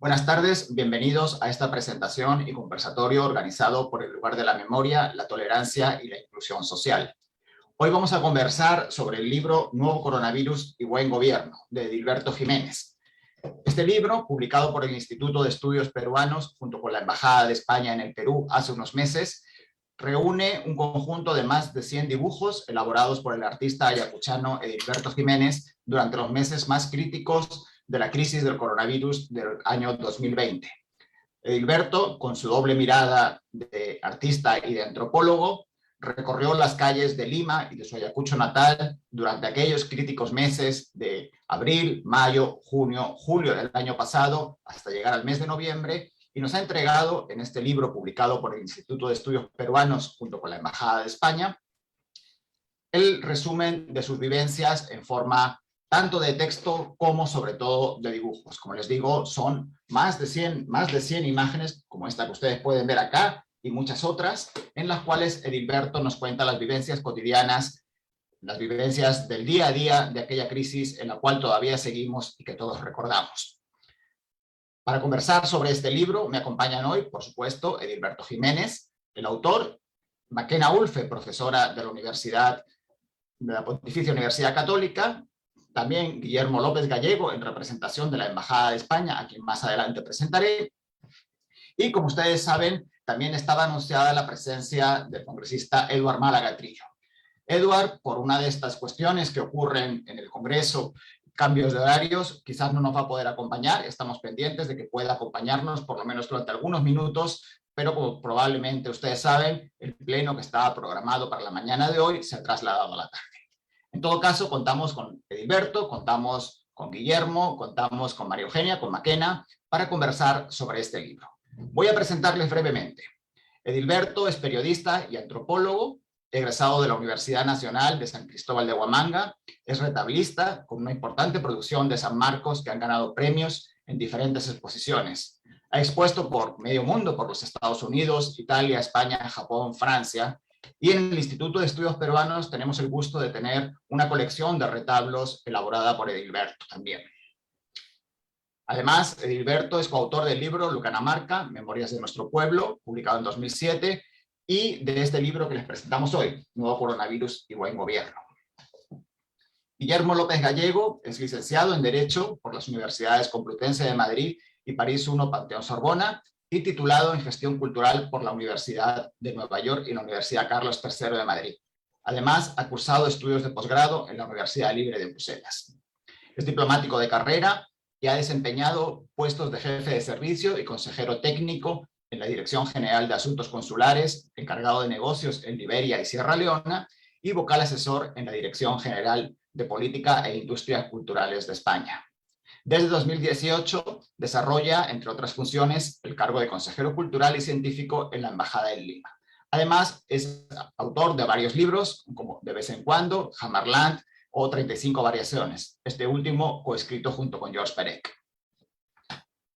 Buenas tardes, bienvenidos a esta presentación y conversatorio organizado por el Lugar de la Memoria, la Tolerancia y la Inclusión Social. Hoy vamos a conversar sobre el libro Nuevo Coronavirus y Buen Gobierno, de Edilberto Jiménez. Este libro, publicado por el Instituto de Estudios Peruanos, junto con la Embajada de España en el Perú hace unos meses, reúne un conjunto de más de 100 dibujos elaborados por el artista ayacuchano Edilberto Jiménez durante los meses más críticos de la crisis del coronavirus del año 2020. Edilberto, con su doble mirada de artista y de antropólogo, recorrió las calles de Lima y de su Ayacucho natal durante aquellos críticos meses de abril, mayo, junio, julio del año pasado, hasta llegar al mes de noviembre, y nos ha entregado en este libro publicado por el Instituto de Estudios Peruanos junto con la Embajada de España, el resumen de sus vivencias en forma tanto de texto como sobre todo de dibujos. Como les digo, son más de 100 imágenes, como esta que ustedes pueden ver acá, y muchas otras, en las cuales Edilberto nos cuenta las vivencias cotidianas, las vivencias del día a día de aquella crisis en la cual todavía seguimos y que todos recordamos. Para conversar sobre este libro me acompañan hoy, por supuesto, Edilberto Jiménez, el autor, Makena Ulfe, profesora de la Pontificia Universidad Católica, también Guillermo López Gallego, en representación de la Embajada de España, a quien más adelante presentaré. Y como ustedes saben, también estaba anunciada la presencia del congresista Eduard Málaga Trillo. Eduard, por una de estas cuestiones que ocurren en el Congreso, cambios de horarios, quizás no nos va a poder acompañar. Estamos pendientes de que pueda acompañarnos por lo menos durante algunos minutos, pero como probablemente ustedes saben, el pleno que estaba programado para la mañana de hoy se ha trasladado a la tarde. En todo caso, contamos con Edilberto, contamos con Guillermo, contamos con María Eugenia, con Makena, para conversar sobre este libro. Voy a presentarles brevemente. Edilberto es periodista y antropólogo, egresado de la Universidad Nacional de San Cristóbal de Huamanga, es retablista con una importante producción de San Marcos que han ganado premios en diferentes exposiciones. Ha expuesto por medio mundo, por los Estados Unidos, Italia, España, Japón, Francia, y en el Instituto de Estudios Peruanos tenemos el gusto de tener una colección de retablos elaborada por Edilberto también. Además, Edilberto es coautor del libro Lucanamarca, Memorias de nuestro pueblo, publicado en 2007, y de este libro que les presentamos hoy, Nuevo Coronavirus y Buen Gobierno. Guillermo López Gallego es licenciado en Derecho por las Universidades Complutense de Madrid y París I Panteón Sorbona, y titulado en Gestión Cultural por la Universidad de Nueva York y la Universidad Carlos III de Madrid. Además, ha cursado estudios de posgrado en la Universidad Libre de Bruselas. Es diplomático de carrera y ha desempeñado puestos de jefe de servicio y consejero técnico en la Dirección General de Asuntos Consulares, encargado de negocios en Liberia y Sierra Leona, y vocal asesor en la Dirección General de Política e Industrias Culturales de España. Desde 2018 desarrolla, entre otras funciones, el cargo de consejero cultural y científico en la Embajada en Lima. Además, es autor de varios libros, como De vez en cuando, Hammarland o 35 variaciones, este último coescrito junto con George Perec.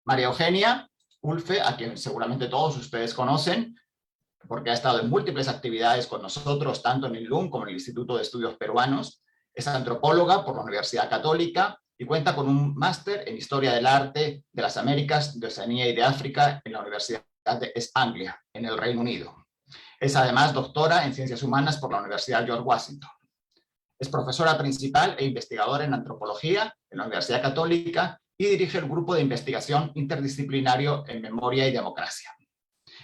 María Eugenia Ulfe, a quien seguramente todos ustedes conocen, porque ha estado en múltiples actividades con nosotros, tanto en el LUM como en el Instituto de Estudios Peruanos, es antropóloga por la Universidad Católica, y cuenta con un máster en Historia del Arte de las Américas, de Oceanía y de África en la Universidad de East Anglia, en el Reino Unido. Es además doctora en Ciencias Humanas por la Universidad George Washington. Es profesora principal e investigadora en Antropología en la Universidad Católica y dirige el Grupo de Investigación Interdisciplinario en Memoria y Democracia.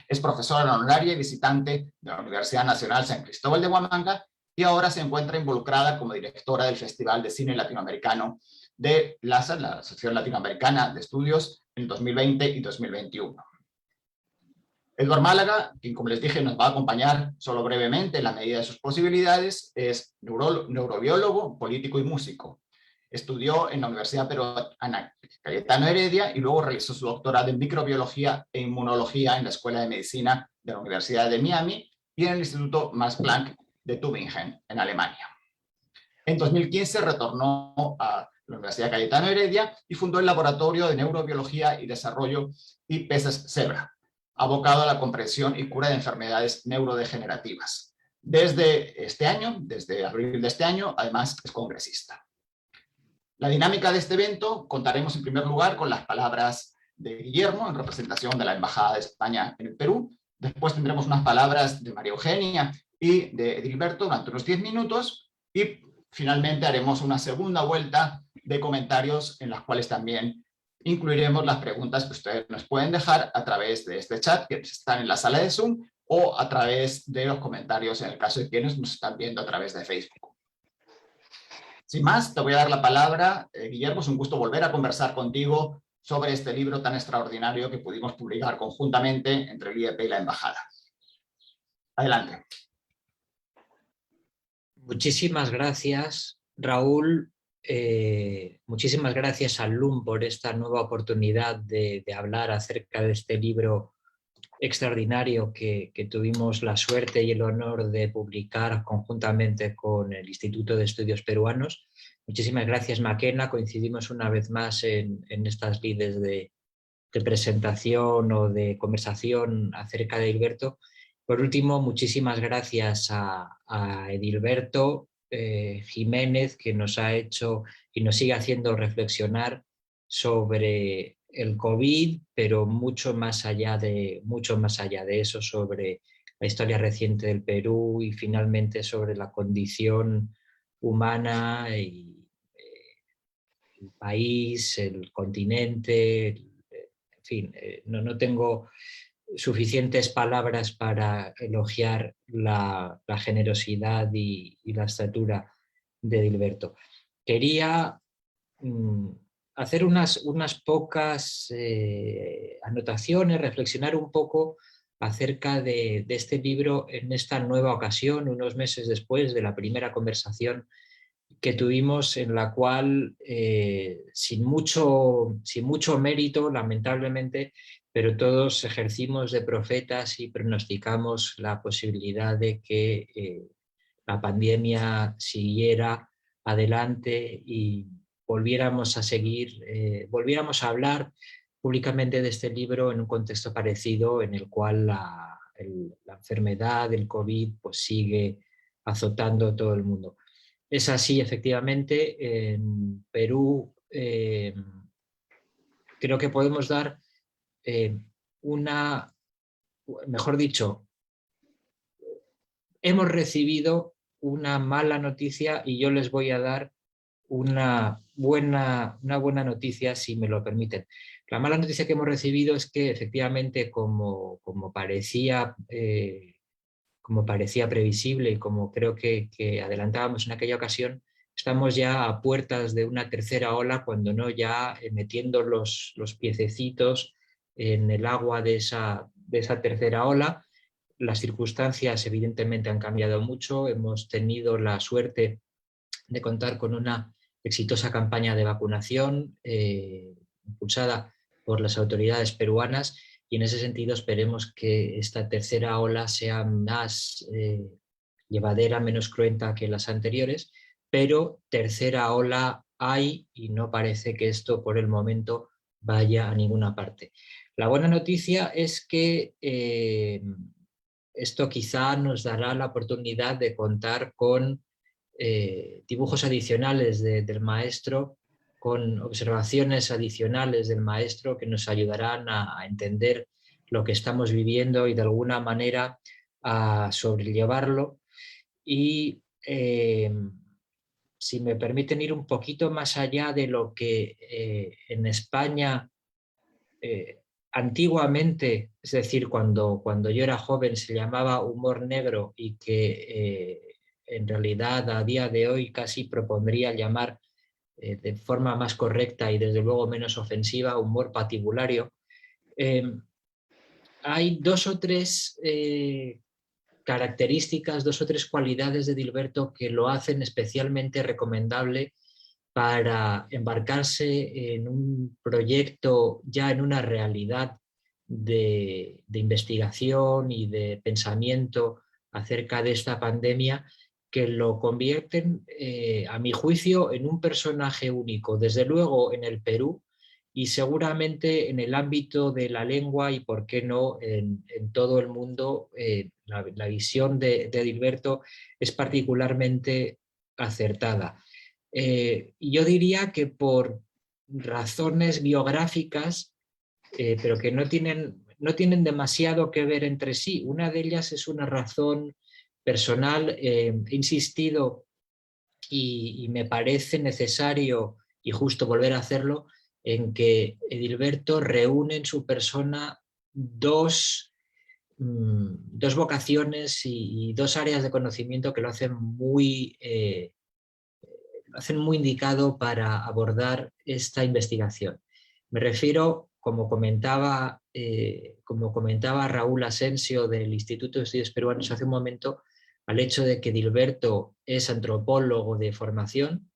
Es profesora honoraria y visitante de la Universidad Nacional San Cristóbal de Huamanga y ahora se encuentra involucrada como directora del Festival de Cine Latinoamericano de LASA, la Asociación Latinoamericana de Estudios, en 2020 y 2021. Eduard Málaga, quien como les dije nos va a acompañar solo brevemente en la medida de sus posibilidades, es neurobiólogo, político y músico. Estudió en la Universidad Peruana Cayetano Heredia y luego realizó su doctorado en microbiología e inmunología en la Escuela de Medicina de la Universidad de Miami y en el Instituto Max Planck de Tübingen, en Alemania. En 2015 retornó a la Universidad Cayetano Heredia y fundó el Laboratorio de Neurobiología y Desarrollo y Peces Zebra, abocado a la comprensión y cura de enfermedades neurodegenerativas. Desde abril de este año, además es congresista. La dinámica de este evento, contaremos en primer lugar con las palabras de Guillermo, en representación de la Embajada de España en el Perú. Después tendremos unas palabras de María Eugenia y de Edilberto durante unos 10 minutos. Y finalmente haremos una segunda vuelta de comentarios en las cuales también incluiremos las preguntas que ustedes nos pueden dejar a través de este chat que están en la sala de Zoom o a través de los comentarios en el caso de quienes nos están viendo a través de Facebook. Sin más, te voy a dar la palabra, Guillermo. Es un gusto volver a conversar contigo sobre este libro tan extraordinario que pudimos publicar conjuntamente entre el IEP y la Embajada. Adelante. Muchísimas gracias, Raúl. Muchísimas gracias al LUM por esta nueva oportunidad de hablar acerca de este libro extraordinario que tuvimos la suerte y el honor de publicar conjuntamente con el Instituto de Estudios Peruanos. Muchísimas gracias, Maquena. Coincidimos una vez más en estas lides de presentación o de conversación acerca de Edilberto. Por último, muchísimas gracias a Edilberto Jiménez, que nos ha hecho y nos sigue haciendo reflexionar sobre el COVID, pero mucho más allá de eso, sobre la historia reciente del Perú y finalmente sobre la condición humana y el país, el continente, en fin, no tengo suficientes palabras para elogiar la generosidad y la estatura de Edilberto. Quería hacer unas pocas anotaciones, reflexionar un poco acerca de este libro en esta nueva ocasión, unos meses después de la primera conversación que tuvimos, en la cual, sin mucho mérito, lamentablemente, pero todos ejercimos de profetas y pronosticamos la posibilidad de que la pandemia siguiera adelante y volviéramos a hablar públicamente de este libro en un contexto parecido, en el cual la enfermedad del COVID pues sigue azotando a todo el mundo. Es así, efectivamente. En Perú creo que podemos dar mejor dicho, hemos recibido una mala noticia y yo les voy a dar una buena noticia, si me lo permiten. La mala noticia que hemos recibido es que, efectivamente, como parecía previsible y como creo que adelantábamos en aquella ocasión, estamos ya a puertas de una tercera ola, cuando no ya metiendo los piececitos en el agua de esa tercera ola. Las circunstancias evidentemente han cambiado mucho. Hemos tenido la suerte de contar con una exitosa campaña de vacunación impulsada por las autoridades peruanas, y en ese sentido esperemos que esta tercera ola sea más llevadera, menos cruenta que las anteriores, pero tercera ola hay y no parece que esto por el momento vaya a ninguna parte. La buena noticia es que esto quizá nos dará la oportunidad de contar con dibujos adicionales del maestro, con observaciones adicionales del maestro que nos ayudarán a entender lo que estamos viviendo y de alguna manera a sobrellevarlo. Y si me permiten ir un poquito más allá de lo que en España antiguamente, es decir, cuando yo era joven, se llamaba humor negro, y que en realidad a día de hoy casi propondría llamar de forma más correcta y desde luego menos ofensiva, humor patibulario. Hay dos o tres características, dos o tres cualidades de Edilberto que lo hacen especialmente recomendable para embarcarse en un proyecto, ya en una realidad de investigación y de pensamiento acerca de esta pandemia, que lo convierten, a mi juicio, en un personaje único, desde luego en el Perú y seguramente en el ámbito de la lengua y, por qué no, en todo el mundo. La visión de Edilberto es particularmente acertada. Yo diría que por razones biográficas pero que no tienen demasiado que ver entre sí. Una de ellas es una razón personal. He insistido y me parece necesario y justo volver a hacerlo, en que Edilberto reúne en su persona dos vocaciones y dos áreas de conocimiento que lo hacen muy indicado para abordar esta investigación. Me refiero, como comentaba Raúl Asensio del Instituto de Estudios Peruanos hace un momento, al hecho de que Edilberto es antropólogo de formación,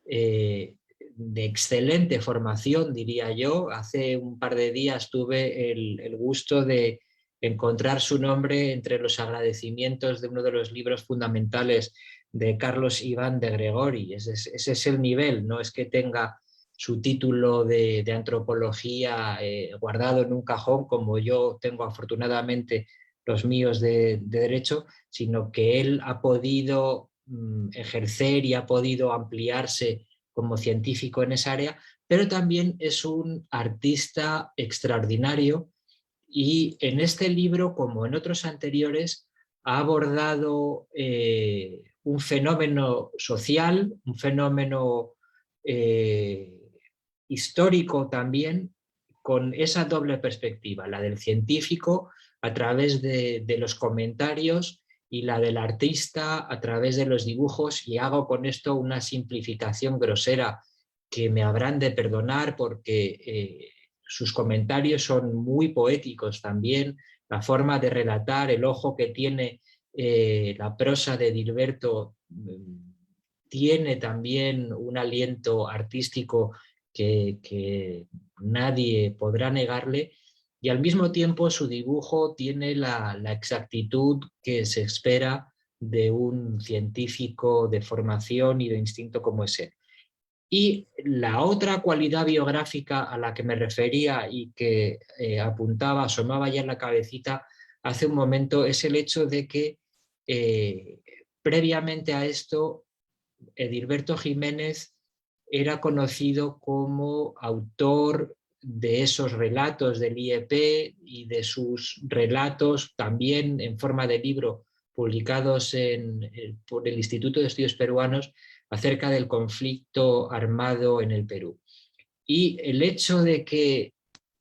de excelente formación, diría yo. Hace un par de días tuve el gusto de encontrar su nombre entre los agradecimientos de uno de los libros fundamentales de Carlos Iván de Gregori. Ese es el nivel, no es que tenga su título de antropología guardado en un cajón, como yo tengo afortunadamente los míos de derecho, sino que él ha podido ejercer y ha podido ampliarse como científico en esa área, pero también es un artista extraordinario y en este libro, como en otros anteriores, ha abordado un fenómeno social, un fenómeno histórico también, con esa doble perspectiva, la del científico a través de los comentarios y la del artista a través de los dibujos, y hago con esto una simplificación grosera que me habrán de perdonar porque sus comentarios son muy poéticos también, la forma de relatar, el ojo que tiene la prosa de Edilberto tiene también un aliento artístico que nadie podrá negarle, y al mismo tiempo su dibujo tiene la exactitud que se espera de un científico de formación y de instinto como es él. Y la otra cualidad biográfica a la que me refería y que apuntaba, asomaba ya en la cabecita hace un momento, es el hecho de que previamente a esto Edilberto Jiménez era conocido como autor de esos relatos del IEP y de sus relatos también en forma de libro publicados por el Instituto de Estudios Peruanos acerca del conflicto armado en el Perú. Y el hecho de que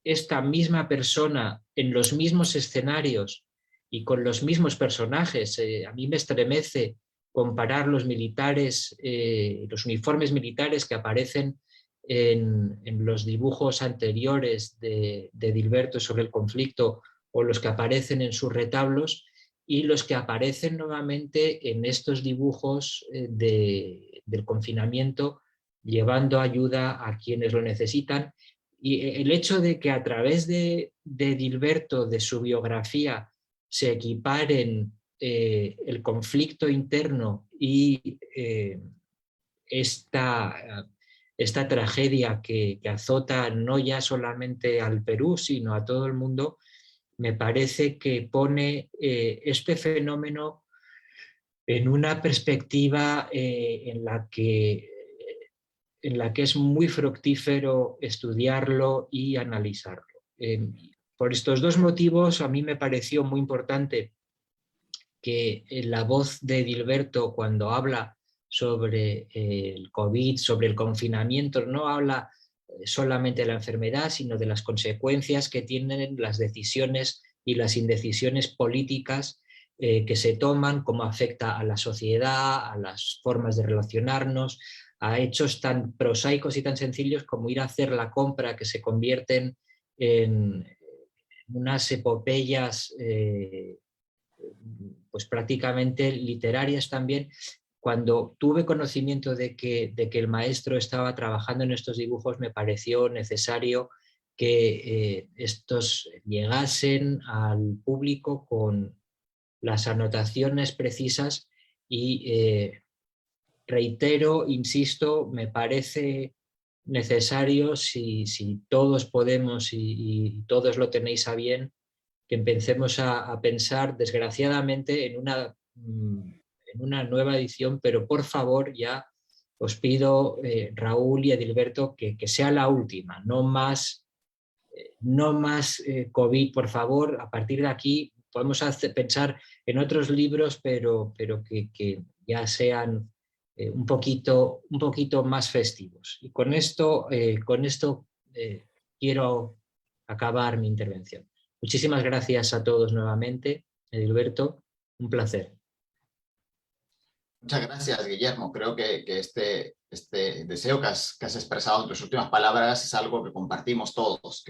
esta misma persona en los mismos escenarios y con los mismos personajes, a mí me estremece comparar los militares, los uniformes militares que aparecen en los dibujos anteriores de Edilberto sobre el conflicto o los que aparecen en sus retablos y los que aparecen nuevamente en estos dibujos del confinamiento, llevando ayuda a quienes lo necesitan. Y el hecho de que a través de Edilberto, de su biografía, se equiparen el conflicto interno y esta tragedia que azota no ya solamente al Perú, sino a todo el mundo, me parece que pone este fenómeno en una perspectiva en la que es muy fructífero estudiarlo y analizarlo. Por estos dos motivos, a mí me pareció muy importante que la voz de Edilberto, cuando habla sobre el COVID, sobre el confinamiento, no habla solamente de la enfermedad, sino de las consecuencias que tienen las decisiones y las indecisiones políticas que se toman, cómo afecta a la sociedad, a las formas de relacionarnos, a hechos tan prosaicos y tan sencillos como ir a hacer la compra, que se convierten en unas epopeyas pues prácticamente literarias también. Cuando tuve conocimiento de que el maestro estaba trabajando en estos dibujos, me pareció necesario que estos llegasen al público con las anotaciones precisas y reitero, insisto, me parece necesario, si todos podemos y todos lo tenéis a bien, que empecemos a pensar, desgraciadamente, en una nueva edición, pero por favor ya os pido, Raúl y Edilberto, que sea la última, no más no más COVID, por favor. A partir de aquí podemos pensar en otros libros, pero que ya sean un poquito más festivos. Y con esto quiero acabar mi intervención. Muchísimas gracias a todos nuevamente. Edilberto, un placer. Muchas gracias, Guillermo. Creo que este deseo que has expresado en tus últimas palabras es algo que compartimos todos,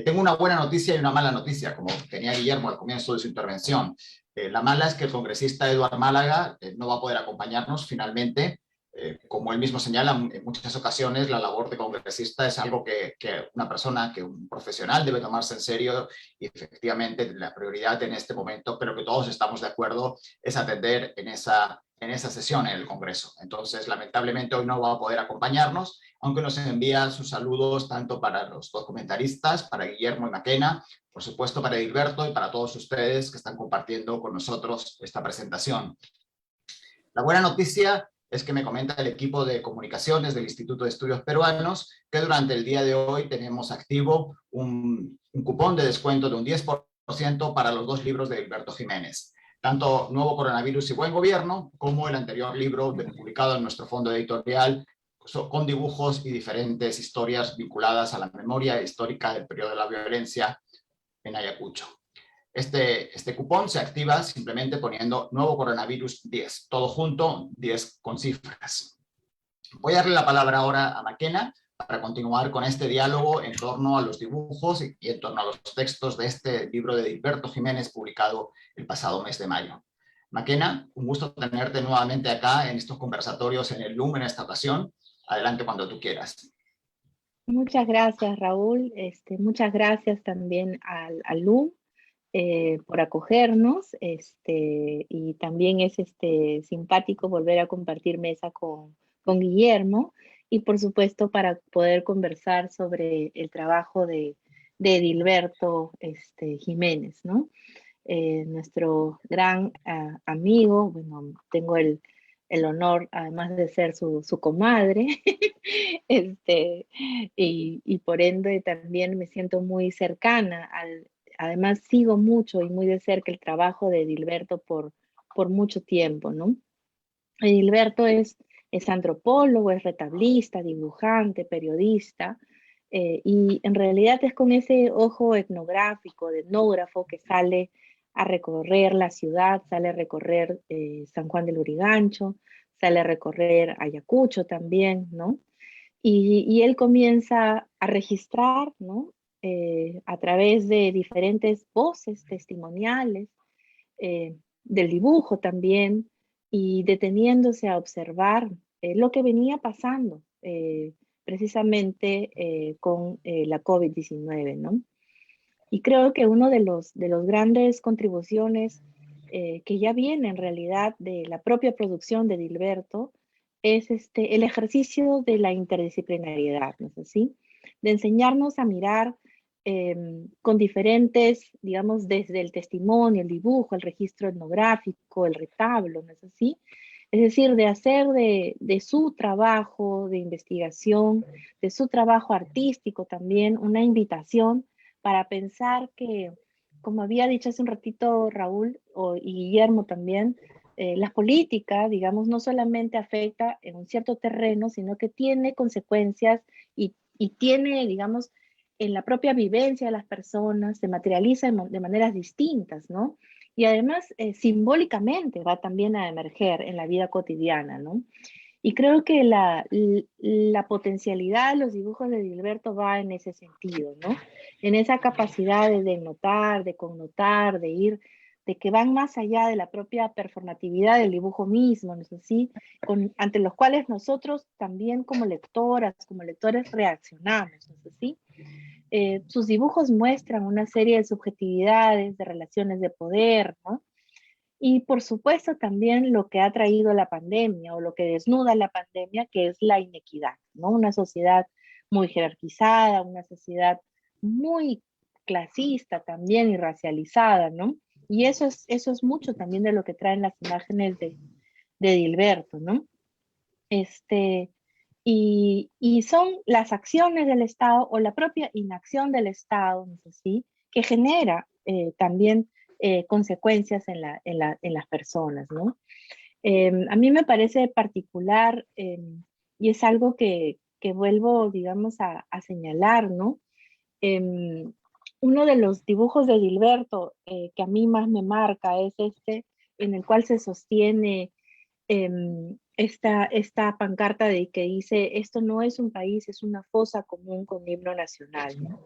Tengo una buena noticia y una mala noticia, como tenía Guillermo al comienzo de su intervención. La mala es que el congresista Eduard Málaga no va a poder acompañarnos finalmente. Como él mismo señala, en muchas ocasiones la labor de congresista es algo que una persona, que un profesional debe tomarse en serio, y efectivamente la prioridad en este momento, pero que todos estamos de acuerdo, es atender en esa sesión en el Congreso. Entonces, lamentablemente hoy no va a poder acompañarnos, aunque nos envía sus saludos tanto para los dos comentaristas, para Guillermo y Maquena, por supuesto para Edilberto y para todos ustedes que están compartiendo con nosotros esta presentación. La buena noticia es que me comenta el equipo de comunicaciones del Instituto de Estudios Peruanos que durante el día de hoy tenemos activo un cupón de descuento de un 10% para los dos libros de Edilberto Jiménez, tanto Nuevo Coronavirus y Buen Gobierno, como el anterior libro publicado en nuestro fondo editorial, con dibujos y diferentes historias vinculadas a la memoria histórica del periodo de la violencia en Ayacucho. Este cupón se activa simplemente poniendo Nuevo Coronavirus 10, todo junto, 10 con cifras. Voy a darle la palabra ahora a Maquena para continuar con este diálogo en torno a los dibujos y en torno a los textos de este libro de Edilberto Jiménez publicado el pasado mes de mayo. Maquena, un gusto tenerte nuevamente acá en estos conversatorios en el LUM en esta ocasión. Adelante cuando tú quieras. Muchas gracias, Raúl. Muchas gracias también al LUM por acogernos, y también es simpático volver a compartir mesa con Guillermo, y por supuesto para poder conversar sobre el trabajo de Edilberto Jiménez, ¿no? Nuestro gran amigo. Bueno, tengo el honor, además de ser su comadre, y por ende también me siento muy cercana además sigo mucho y muy de cerca el trabajo de Edilberto por mucho tiempo, ¿no? Edilberto es antropólogo, es retablista, dibujante, periodista, y en realidad es con ese ojo etnográfico, de etnógrafo, que sale a recorrer la ciudad, sale a recorrer San Juan del Lurigancho, sale a recorrer Ayacucho también, ¿no? Y él comienza a registrar, ¿no? A través de diferentes voces testimoniales, del dibujo también, y deteniéndose a observar lo que venía pasando precisamente con la COVID-19, ¿no? Y creo que uno de los grandes contribuciones que ya viene en realidad de la propia producción de Edilberto es el ejercicio de la interdisciplinariedad, ¿no es así? De enseñarnos a mirar con diferentes, digamos, desde el testimonio, el dibujo, el registro etnográfico, el retablo, ¿no es así? Es decir, de hacer de su trabajo de investigación, de su trabajo artístico también, una invitación para pensar que, como había dicho hace un ratito Raúl y Guillermo también, la política, digamos, no solamente afecta en un cierto terreno, sino que tiene consecuencias y tiene, digamos, en la propia vivencia de las personas, se materializa de maneras distintas, ¿no? Y además, simbólicamente va también a emerger en la vida cotidiana, ¿no? Y creo que la potencialidad de los dibujos de Edilberto va en ese sentido, ¿no? En esa capacidad de denotar, de connotar, de ir, de que van más allá de la propia performatividad del dibujo mismo, ¿no es así? Ante los cuales nosotros también como lectoras, como lectores reaccionamos, ¿no es así? Sus dibujos muestran una serie de subjetividades, de relaciones de poder, ¿no? Y por supuesto también lo que ha traído la pandemia o lo que desnuda la pandemia, que es la inequidad, ¿no? Una sociedad muy jerarquizada, una sociedad muy clasista también y racializada, ¿no? Y eso es mucho también de lo que traen las imágenes de Edilberto, ¿no? y son las acciones del Estado o la propia inacción del Estado, ¿no es así?, que genera también consecuencias en las personas, ¿no? A mí me parece particular y es algo que vuelvo, digamos, a señalar, ¿no? Uno de los dibujos de Dilberto que a mí más me marca es este, en el cual se sostiene esta pancarta de que dice: esto no es un país, es una fosa común con himno nacional, ¿no?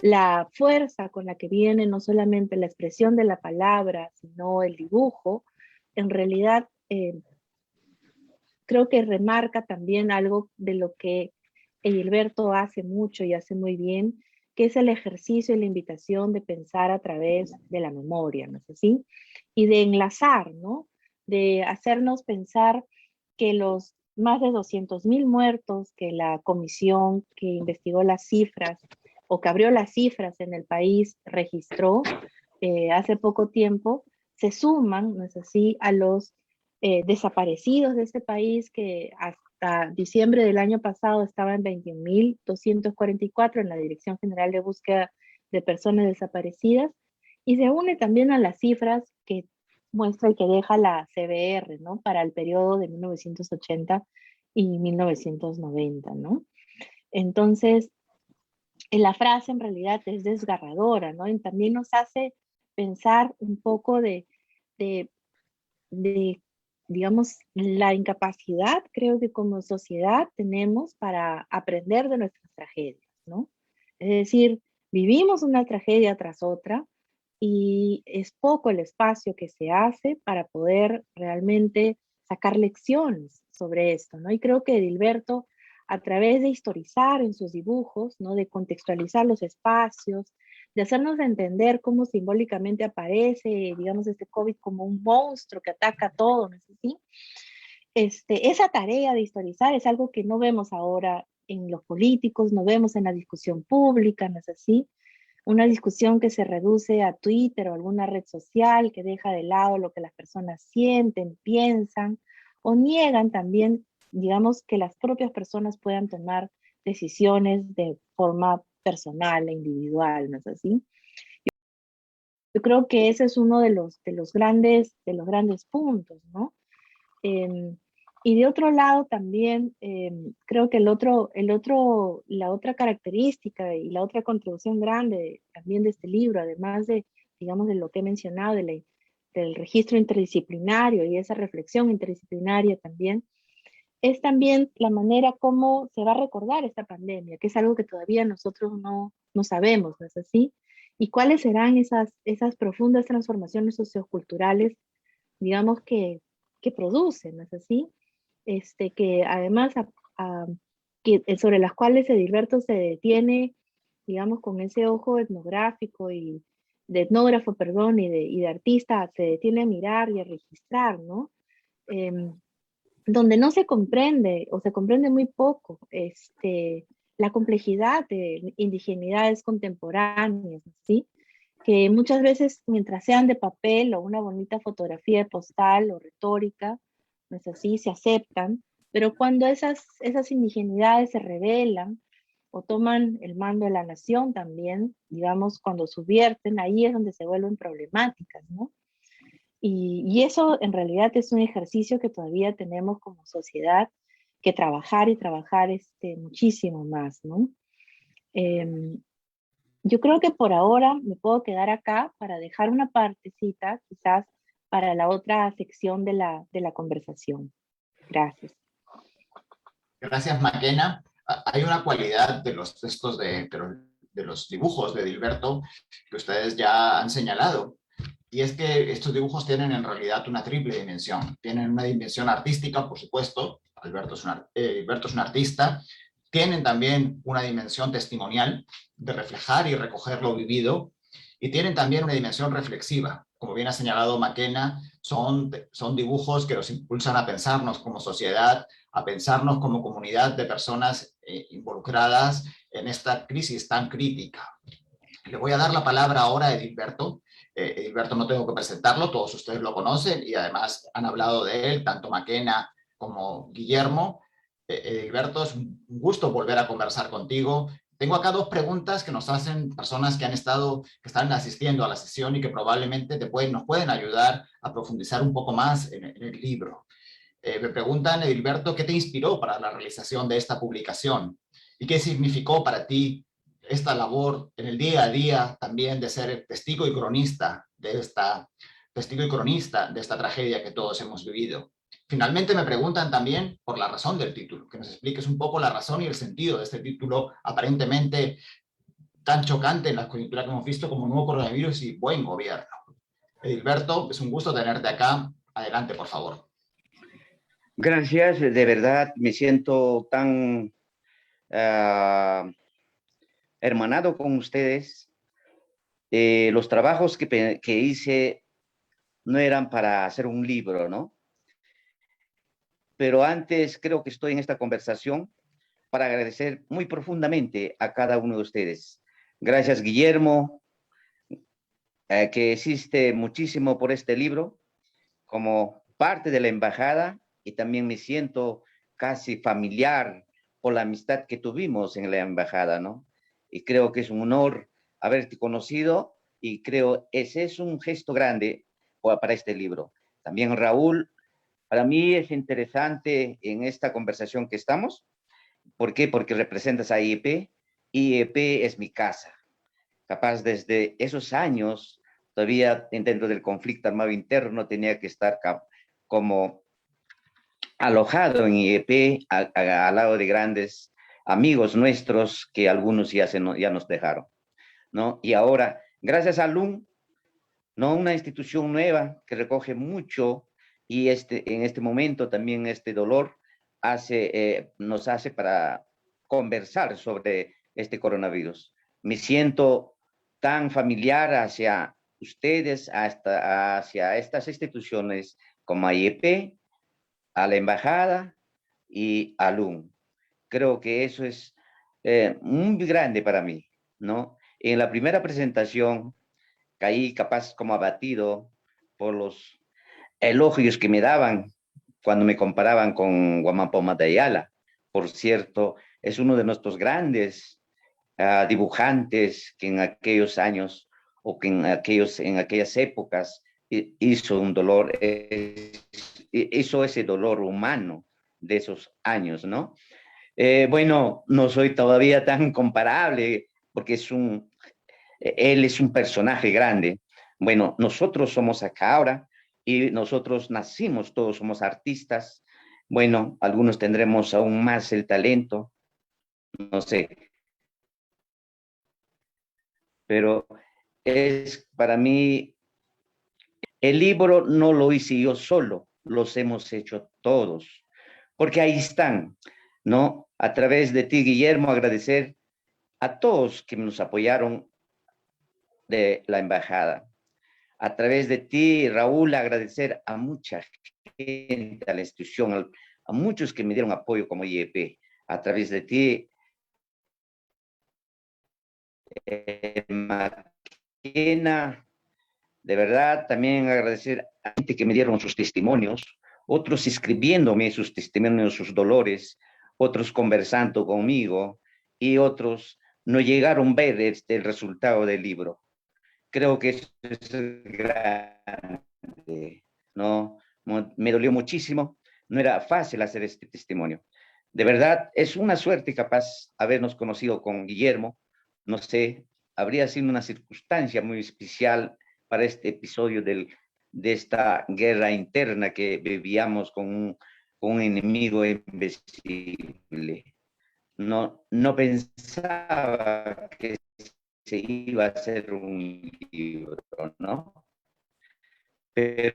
La fuerza con la que viene no solamente la expresión de la palabra, sino el dibujo, en realidad creo que remarca también algo de lo que Edilberto hace mucho y hace muy bien, que es el ejercicio y la invitación de pensar a través de la memoria, ¿no es así? Y de enlazar, ¿no? De hacernos pensar que los más de 200.000 muertos que la comisión que investigó las cifras o que abrió las cifras en el país registró hace poco tiempo, se suman, ¿no es así?, a los desaparecidos de este país que hasta diciembre del año pasado estaba en 21.244 en la Dirección General de Búsqueda de Personas Desaparecidas, y se une también a las cifras que muestra y que deja la CBR, ¿no?, para el periodo de 1980 y 1990, ¿no? Entonces, la frase en realidad es desgarradora, ¿no? Y también nos hace pensar un poco de digamos, la incapacidad, creo que como sociedad tenemos para aprender de nuestras tragedias, ¿no? Es decir, vivimos una tragedia tras otra y es poco el espacio que se hace para poder realmente sacar lecciones sobre esto, ¿no? Y creo que Edilberto, a través de historizar en sus dibujos, ¿no?, de contextualizar los espacios, de hacernos entender cómo simbólicamente aparece, digamos, este COVID como un monstruo que ataca todo, ¿no es así? Esa tarea de historizar es algo que no vemos ahora en los políticos, no vemos en la discusión pública, ¿no es así? Una discusión que se reduce a Twitter o alguna red social, que deja de lado lo que las personas sienten, piensan, o niegan también, digamos, que las propias personas puedan tomar decisiones de forma personal e individual, ¿no es así? Yo creo que ese es uno de los grandes puntos, ¿no? Y de otro lado también, creo que la otra característica y la otra contribución grande también de este libro, además de, digamos, de lo que he mencionado, del registro interdisciplinario y esa reflexión interdisciplinaria también, es también la manera como se va a recordar esta pandemia, que es algo que todavía nosotros no sabemos, ¿no es así? Y cuáles serán esas profundas transformaciones socioculturales, digamos, que producen, ¿no es así? Que además sobre las cuales Edilberto se detiene, digamos, con ese ojo etnográfico y de etnógrafo, perdón, y de artista, se detiene a mirar y a registrar, ¿no? Donde no se comprende o se comprende muy poco la complejidad de indigeneidades contemporáneas, ¿sí? Que muchas veces, mientras sean de papel o una bonita fotografía postal o retórica, no es así, se aceptan, pero cuando esas indigeneidades se revelan o toman el mando de la nación también, digamos, cuando subvierten, ahí es donde se vuelven problemáticas, ¿no? Y eso en realidad es un ejercicio que todavía tenemos como sociedad que trabajar y trabajar muchísimo más, ¿no? Yo creo que por ahora me puedo quedar acá para dejar una partecita, quizás, para la otra sección de la conversación. Gracias. Gracias, Maquena. Hay una cualidad de los textos de los dibujos de Edilberto que ustedes ya han señalado, y es que estos dibujos tienen en realidad una triple dimensión. Tienen una dimensión artística, por supuesto, Edilberto es un artista. Tienen también una dimensión testimonial, de reflejar y recoger lo vivido, y tienen también una dimensión reflexiva. Como bien ha señalado Maquena, son dibujos que nos impulsan a pensarnos como sociedad, a pensarnos como comunidad de personas involucradas en esta crisis tan crítica. Le voy a dar la palabra ahora a Edilberto. Edilberto no tengo que presentarlo, todos ustedes lo conocen y además han hablado de él, tanto Maquena como Guillermo. Edilberto, es un gusto volver a conversar contigo. Tengo acá dos preguntas que nos hacen personas que están asistiendo a la sesión y que probablemente nos pueden ayudar a profundizar un poco más en el libro. Me preguntan, Edilberto, ¿qué te inspiró para la realización de esta publicación? ¿Y qué significó para ti esta labor en el día a día también de ser testigo y cronista de esta tragedia que todos hemos vivido? Finalmente me preguntan también por la razón del título, que nos expliques un poco la razón y el sentido de este título aparentemente tan chocante en la coyuntura que hemos visto como nuevo coronavirus y buen gobierno. Edilberto, es un gusto tenerte acá. Adelante, por favor. Gracias, de verdad me siento tan hermanado con ustedes. Los trabajos que hice no eran para hacer un libro, ¿no? Pero antes creo que estoy en esta conversación para agradecer muy profundamente a cada uno de ustedes. Gracias, Guillermo, que existe muchísimo por este libro, como parte de la embajada, y también me siento casi familiar por la amistad que tuvimos en la embajada, ¿no? Y creo que es un honor haberte conocido, y creo ese es un gesto grande para este libro. También Raúl, para mí es interesante en esta conversación que estamos. ¿Por qué? Porque representas a IEP. IEP es mi casa. Capaz desde esos años, todavía dentro del conflicto armado interno, tenía que estar como alojado en IEP al lado de grandes amigos nuestros que algunos ya nos dejaron, ¿no? Y ahora, gracias a LUM, ¿no? Una institución nueva que recoge mucho, y en este momento también este dolor nos hace para conversar sobre este coronavirus. Me siento tan familiar hacia ustedes, hacia estas instituciones como IEP, a la embajada y a LUM. Creo que eso es muy grande para mí, ¿no? En la primera presentación caí capaz como abatido por los elogios que me daban cuando me comparaban con Guamapoma de Ayala. Por cierto, es uno de nuestros grandes dibujantes que en aquellos años o que en aquellas épocas hizo ese dolor humano de esos años, ¿no? Bueno, no soy todavía tan comparable porque él es un personaje grande. Bueno, nosotros somos acá ahora y nosotros nacimos, todos somos artistas. Bueno, algunos tendremos aún más el talento, no sé. Pero es para mí, el libro no lo hice yo solo, los hemos hecho todos, porque ahí están, ¿no? A través de ti, Guillermo, agradecer a todos que nos apoyaron de la embajada. A través de ti, Raúl, agradecer a mucha gente, a la institución, a muchos que me dieron apoyo como IEP. A través de ti, Maquena, de verdad, también agradecer a gente que me dieron sus testimonios, otros escribiéndome sus testimonios, sus dolores, otros conversando conmigo, y otros no llegaron a ver el resultado del libro. Creo que eso es grande, ¿no? Me dolió muchísimo, no era fácil hacer este testimonio. De verdad, es una suerte capaz habernos conocido con Guillermo, no sé, habría sido una circunstancia muy especial para este episodio de esta guerra interna que vivíamos con un enemigo invisible. No pensaba que se iba a hacer un libro, ¿no? Pero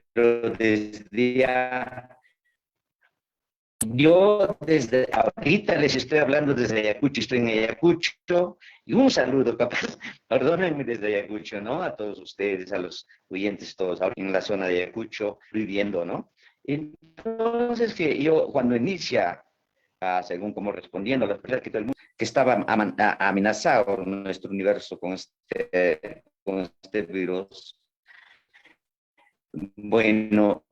yo desde ahorita les estoy hablando desde Ayacucho, estoy en Ayacucho, y un saludo, capaz, perdónenme desde Ayacucho, ¿no? A todos ustedes, a los oyentes, todos ahora en la zona de Ayacucho, viviendo, ¿no? Entonces, que yo cuando inicia, según como respondiendo a las personas que todo el mundo, que estaba amenazado nuestro universo con este virus, bueno,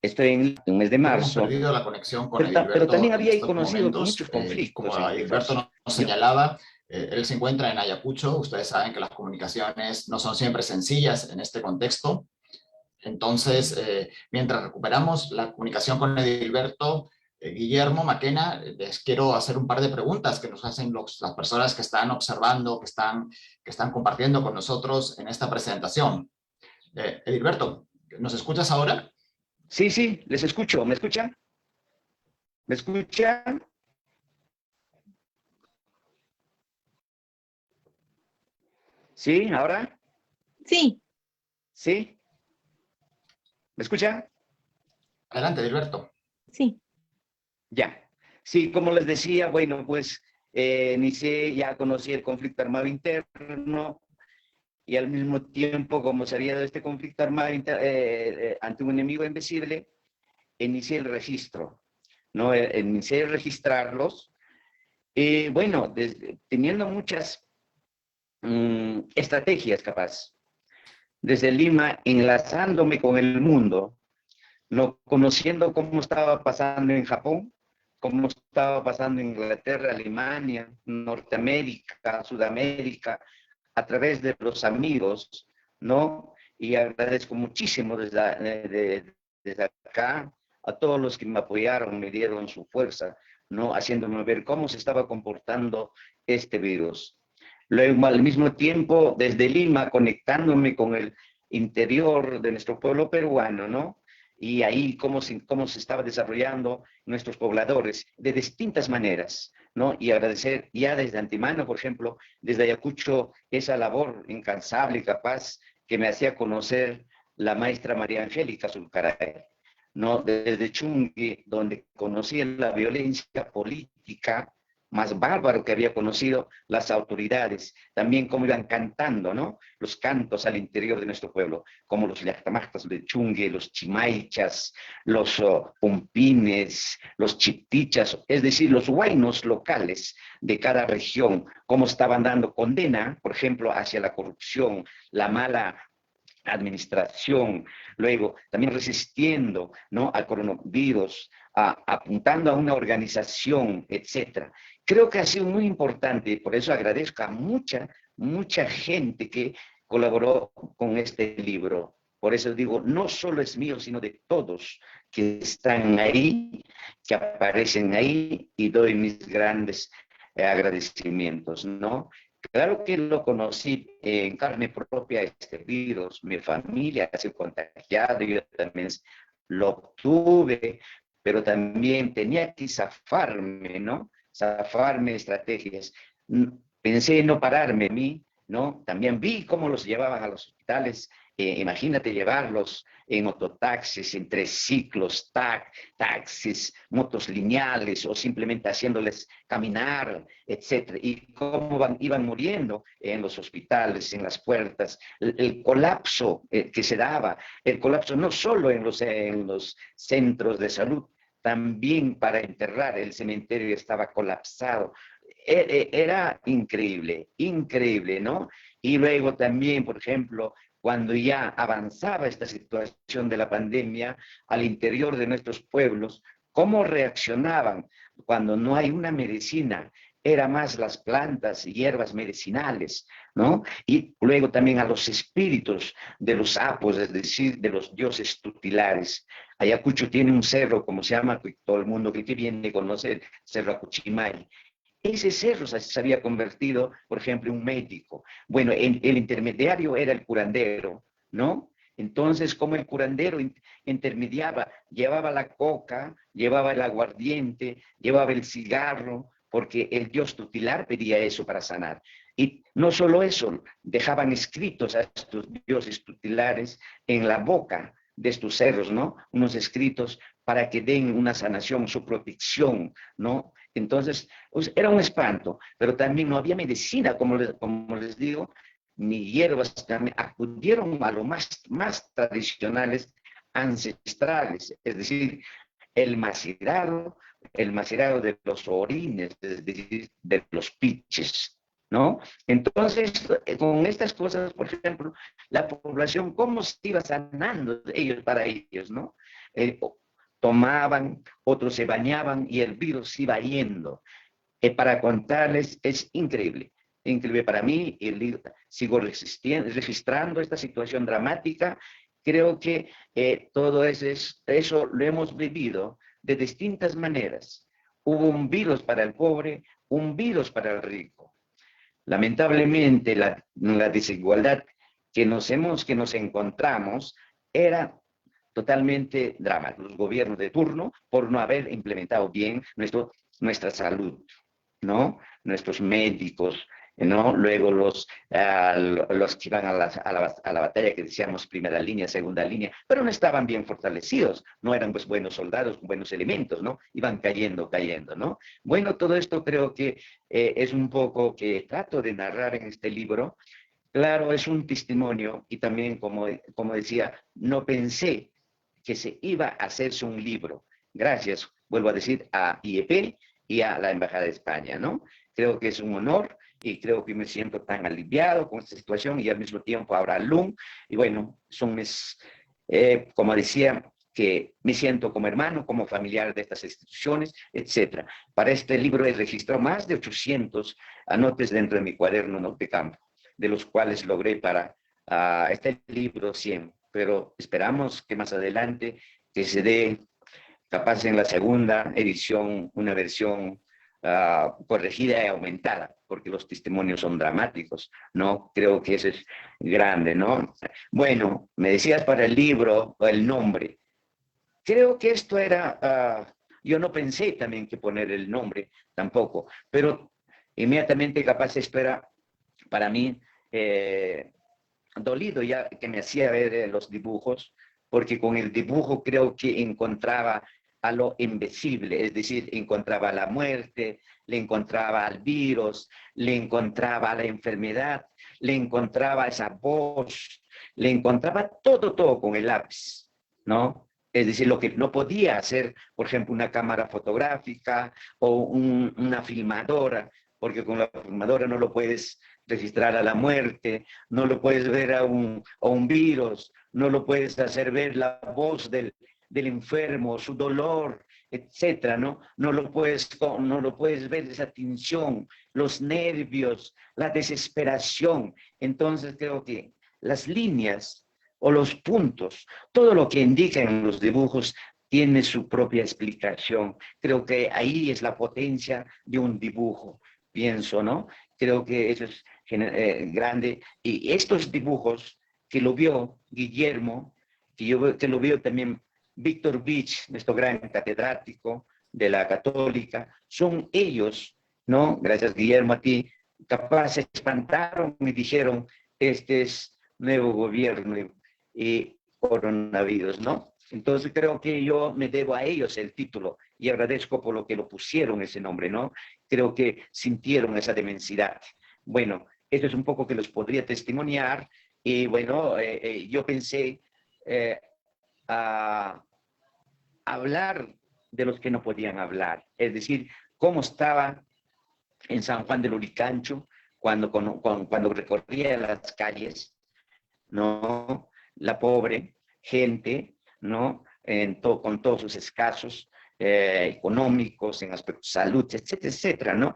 Estoy en un mes de Hemos marzo, perdido la conexión con pero también Edilberto en había estos conocido con momentos. muchos conflictos Como en Edilberto Iquitos. nos señalaba, él se encuentra en Ayacucho. Ustedes saben que las comunicaciones no son siempre sencillas en este contexto. Entonces, mientras recuperamos la comunicación con Edilberto, Guillermo, Maquena, les quiero hacer un par de preguntas que nos hacen las personas que están observando, que están compartiendo con nosotros en esta presentación. Edilberto, ¿nos escuchas ahora? Sí, sí, les escucho. ¿Me escuchan? ¿Me escuchan? ¿Sí? ¿Ahora? Sí, ¿Sí? ¿Me escuchan? Adelante, Edilberto. sí. Ya. Sí, como les decía, bueno, pues inicié, ya conocí el conflicto armado interno y al mismo tiempo, como sabía de este conflicto armado ante un enemigo invisible, inicié el registro, ¿no? Inicié a registrarlos. Bueno, teniendo muchas estrategias capaz. Desde Lima, enlazándome con el mundo, no conociendo cómo estaba pasando en Japón, cómo estaba pasando en Inglaterra, Alemania, Norteamérica, Sudamérica, a través de los amigos, ¿no? Y agradezco muchísimo desde acá a todos los que me apoyaron, me dieron su fuerza, ¿no? Haciéndome ver cómo se estaba comportando este virus. Luego, al mismo tiempo, desde Lima, conectándome con el interior de nuestro pueblo peruano, ¿no? Y ahí cómo se estaba desarrollando nuestros pobladores de distintas maneras, ¿no? Y agradecer ya desde antemano, por ejemplo, desde Ayacucho, esa labor incansable y capaz que me hacía conocer la maestra María Angélica Zulcaray, ¿no? Desde Chungui, donde conocí la violencia política más bárbaro que había conocido las autoridades, también cómo iban cantando, ¿no? Los cantos al interior de nuestro pueblo, como los llactamactas de Chungue, los chimaichas, los pumpines, los chiptichas, es decir, los huaynos locales de cada región, cómo estaban dando condena, por ejemplo, hacia la corrupción, la mala administración, luego también resistiendo, ¿no?, al coronavirus, apuntando a una organización, etcétera. Creo que ha sido muy importante y por eso agradezco a mucha gente que colaboró con este libro. Por eso digo, no solo es mío, sino de todos que están ahí, que aparecen ahí, y doy mis grandes agradecimientos, ¿no? Claro que lo conocí en carne propia, este virus, mi familia ha sido contagiada, yo también lo obtuve, pero también tenía que zafarme, ¿no? Zafarme estrategias. Pensé en no pararme a mí, ¿no? También vi cómo los llevaban a los hospitales. Imagínate llevarlos en mototaxis, en triciclos, taxis, motos lineales o simplemente haciéndoles caminar, etcétera. Y cómo iban muriendo en los hospitales, en las puertas. El colapso que se daba, el colapso no solo en los centros de salud, también para enterrar, el cementerio estaba colapsado. Era increíble, increíble, ¿no? Y luego también, por ejemplo, cuando ya avanzaba esta situación de la pandemia al interior de nuestros pueblos, cómo reaccionaban cuando no hay una medicina. Era más las plantas y hierbas medicinales, ¿no? Y luego también a los espíritus de los sapos, es decir, de los dioses tutelares. Ayacucho tiene un cerro, como se llama, que todo el mundo que viene conoce, Cerro Acuchimay. Ese cerro se había convertido, por ejemplo, en un médico. Bueno, el intermediario era el curandero, ¿no? Entonces, como el curandero intermediaba, llevaba la coca, llevaba el aguardiente, llevaba el cigarro, porque el dios tutelar pedía eso para sanar. Y no solo eso, dejaban escritos a estos dioses tutelares en la boca de estos cerros, ¿no? Unos escritos para que den una sanación, su protección, ¿no? Entonces, pues, era un espanto, pero también no había medicina, como les digo, ni hierbas, también acudieron a lo más tradicionales, ancestrales, es decir, el macerado de los orines, es decir, de los piches, ¿no? Entonces, con estas cosas, por ejemplo, la población, ¿cómo se iba sanando ellos para ellos, no? tomaban, otros se bañaban y el virus iba yendo. Para contarles, es increíble. Increíble para mí, y sigo registrando esta situación dramática. Creo que todo eso lo hemos vivido de distintas maneras. Hubo un virus para el pobre, un virus para el rico. Lamentablemente, la desigualdad que nos encontramos era totalmente dramática. Los gobiernos de turno, por no haber implementado bien nuestra salud, ¿no? Nuestros médicos, ¿no? Luego los que iban a la batalla, que decíamos primera línea, segunda línea, pero no estaban bien fortalecidos, no eran pues buenos soldados, con buenos elementos, ¿no? Iban cayendo, ¿no? Bueno, todo esto creo que es un poco que trato de narrar en este libro. Claro, es un testimonio y también, como decía, no pensé que se iba a hacerse un libro. Gracias, vuelvo a decir, a IEP y a la Embajada de España, ¿no? Creo que es un honor y creo que me siento tan aliviado con esta situación y al mismo tiempo ahora LUM. Y bueno, son como decía, que me siento como hermano, como familiar de estas instituciones, etc. Para este libro he registrado más de 800 anotes dentro de mi cuaderno, ¿no?, de campo, de los cuales logré para este libro 100. Pero esperamos que más adelante que se dé, capaz en la segunda edición, una versión corregida y aumentada, porque los testimonios son dramáticos, ¿no? Creo que eso es grande, ¿no? Bueno, me decías para el libro, el nombre. Creo que esto era, yo no pensé también que poner el nombre tampoco, pero inmediatamente capaz esto era para mí dolido, ya que me hacía ver los dibujos, porque con el dibujo creo que encontraba a lo invisible, es decir, encontraba la muerte, le encontraba al virus, le encontraba a la enfermedad, le encontraba esa voz, le encontraba todo con el lápiz, ¿no? Es decir, lo que no podía hacer, por ejemplo, una cámara fotográfica o una filmadora, porque con la filmadora no lo puedes registrar a la muerte, no lo puedes ver a un virus, no lo puedes hacer ver la voz del enfermo, su dolor, etcétera, ¿no? No lo puedes ver esa tensión, los nervios, la desesperación. Entonces creo que las líneas o los puntos, todo lo que indican en los dibujos tiene su propia explicación. Creo que ahí es la potencia de un dibujo, pienso, ¿no? Creo que eso es grande. Y estos dibujos que lo vio Guillermo, que lo vio también Víctor Vich, nuestro gran catedrático de la Católica, son ellos, ¿no? Gracias, Guillermo, a ti, capaz se espantaron y dijeron, este es nuevo gobierno y coronavirus, ¿no? Entonces creo que yo me debo a ellos el título y agradezco por lo que lo pusieron ese nombre, ¿no? Creo que sintieron esa demensidad. Bueno, esto es un poco que los podría testimoniar y bueno, yo pensé a hablar de los que no podían hablar, es decir, cómo estaba en San Juan del Lurigancho cuando recorría las calles, ¿no? La pobre gente, ¿no? Con todos sus escasos económicos, en aspecto de salud, etcétera, etcétera, ¿no?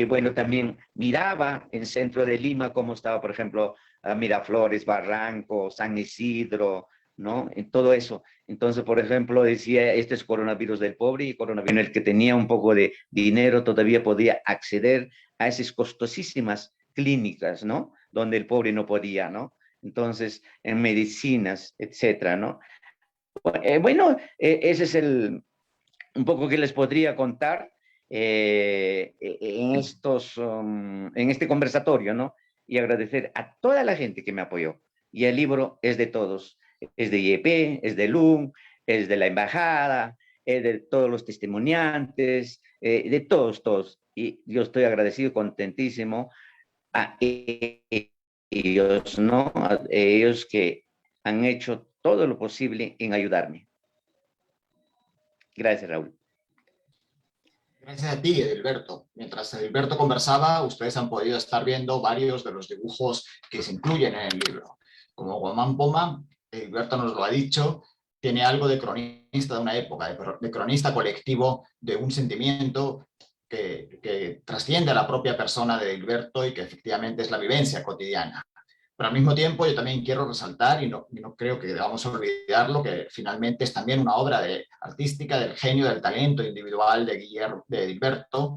Bueno, también miraba en centro de Lima cómo estaba, por ejemplo, Miraflores, Barranco, San Isidro, ¿no? En todo eso. Entonces, por ejemplo, decía, este es coronavirus del pobre y coronavirus el que tenía un poco de dinero todavía podía acceder a esas costosísimas clínicas, ¿no? Donde el pobre no podía, ¿no? Entonces, en medicinas, etcétera, ¿no? Bueno, ese es un poco que les podría contar en este conversatorio, ¿no? Y agradecer a toda la gente que me apoyó. Y el libro es de todos, es de IEP, es de LUM, es de la embajada, es de todos los testimoniantes, de todos. Y yo estoy agradecido, contentísimo a ellos, ¿no? A ellos que han hecho todo lo posible en ayudarme. Gracias, Raúl. Gracias a ti, Edilberto. Mientras Edilberto conversaba, ustedes han podido estar viendo varios de los dibujos que se incluyen en el libro. Como Guamán Poma, Edilberto nos lo ha dicho, tiene algo de cronista de una época, de cronista colectivo de un sentimiento que trasciende a la propia persona de Edilberto y que efectivamente es la vivencia cotidiana. Pero al mismo tiempo yo también quiero resaltar, y no creo que debamos olvidarlo, que finalmente es también una obra artística del genio, del talento individual de Edilberto,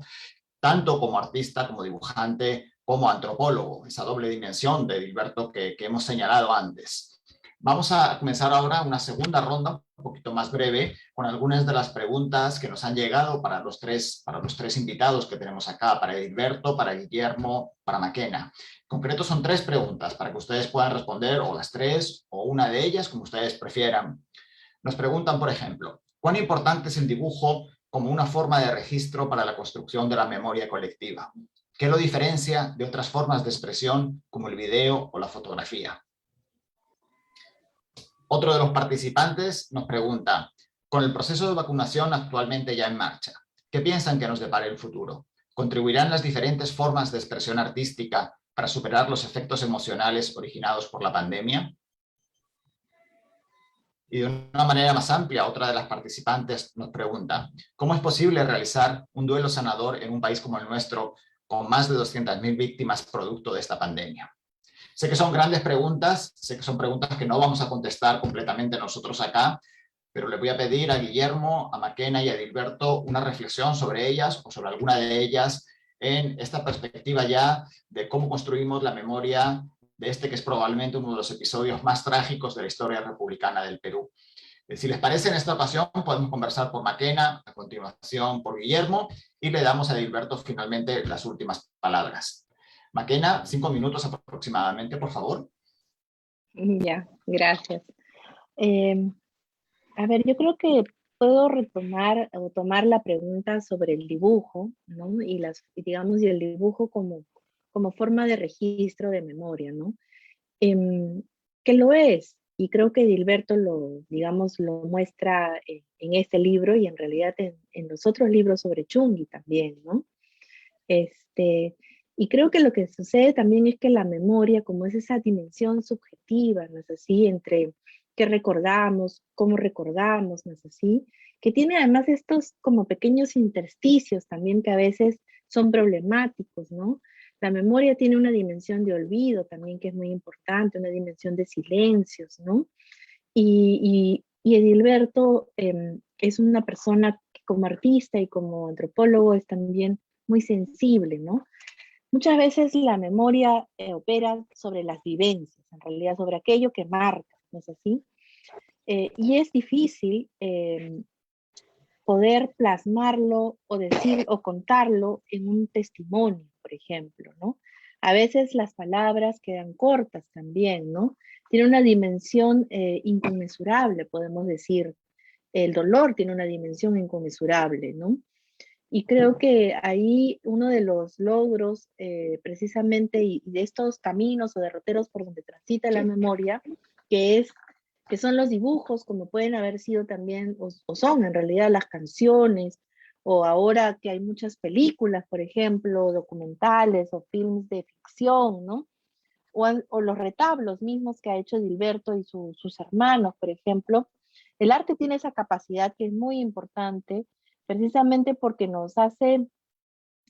tanto como artista, como dibujante, como antropólogo, esa doble dimensión de Edilberto que hemos señalado antes. Vamos a comenzar ahora una segunda ronda, un poquito más breve, con algunas de las preguntas que nos han llegado para los tres invitados que tenemos acá, para Edilberto, para Guillermo, para Makena. En concreto son 3 preguntas para que ustedes puedan responder, o las 3, o una de ellas, como ustedes prefieran. Nos preguntan, por ejemplo, ¿cuán importante es el dibujo como una forma de registro para la construcción de la memoria colectiva? ¿Qué lo diferencia de otras formas de expresión como el video o la fotografía? Otro de los participantes nos pregunta, con el proceso de vacunación actualmente ya en marcha, ¿qué piensan que nos depara el futuro? ¿Contribuirán las diferentes formas de expresión artística para superar los efectos emocionales originados por la pandemia? Y de una manera más amplia, otra de las participantes nos pregunta, ¿cómo es posible realizar un duelo sanador en un país como el nuestro con más de 200.000 víctimas producto de esta pandemia? Sé que son grandes preguntas, sé que son preguntas que no vamos a contestar completamente nosotros acá, pero le voy a pedir a Guillermo, a Makena y a Edilberto una reflexión sobre ellas o sobre alguna de ellas en esta perspectiva ya de cómo construimos la memoria de este que es probablemente uno de los episodios más trágicos de la historia republicana del Perú. Si les parece, en esta ocasión podemos conversar por Makena, a continuación por Guillermo, y le damos a Edilberto finalmente las últimas palabras. Makena, 5 minutos aproximadamente, por favor. Ya, gracias. A ver, yo creo que puedo retomar o tomar la pregunta sobre el dibujo, ¿no? Y digamos, y el dibujo como forma de registro de memoria, ¿no? Que lo es, y creo que Edilberto digamos, lo muestra en este libro y en realidad en los otros libros sobre Chungui también, ¿no? Y creo que lo que sucede también es que la memoria, como es esa dimensión subjetiva, ¿no es así? Entre qué recordamos, cómo recordamos, ¿no es así? Que tiene además estos como pequeños intersticios también que a veces son problemáticos, ¿no? La memoria tiene una dimensión de olvido también que es muy importante, una dimensión de silencios, ¿no? Y Edilberto es una persona que como artista y como antropólogo es también muy sensible, ¿no? Muchas veces la memoria opera sobre las vivencias, en realidad sobre aquello que marca, ¿no es así? Y es difícil poder plasmarlo o decir o contarlo en un testimonio, por ejemplo, ¿no? A veces las palabras quedan cortas también, ¿no? Tiene una dimensión inconmensurable, podemos decir. El dolor tiene una dimensión inconmensurable, ¿no? Y creo que ahí uno de los logros precisamente y de estos caminos o derroteros por donde transita la memoria, que son los dibujos, como pueden haber sido también, o son en realidad las canciones, o ahora que hay muchas películas, por ejemplo, documentales o films de ficción, ¿no? O los retablos mismos que ha hecho Edilberto y sus hermanos, por ejemplo. El arte tiene esa capacidad que es muy importante, precisamente porque nos hace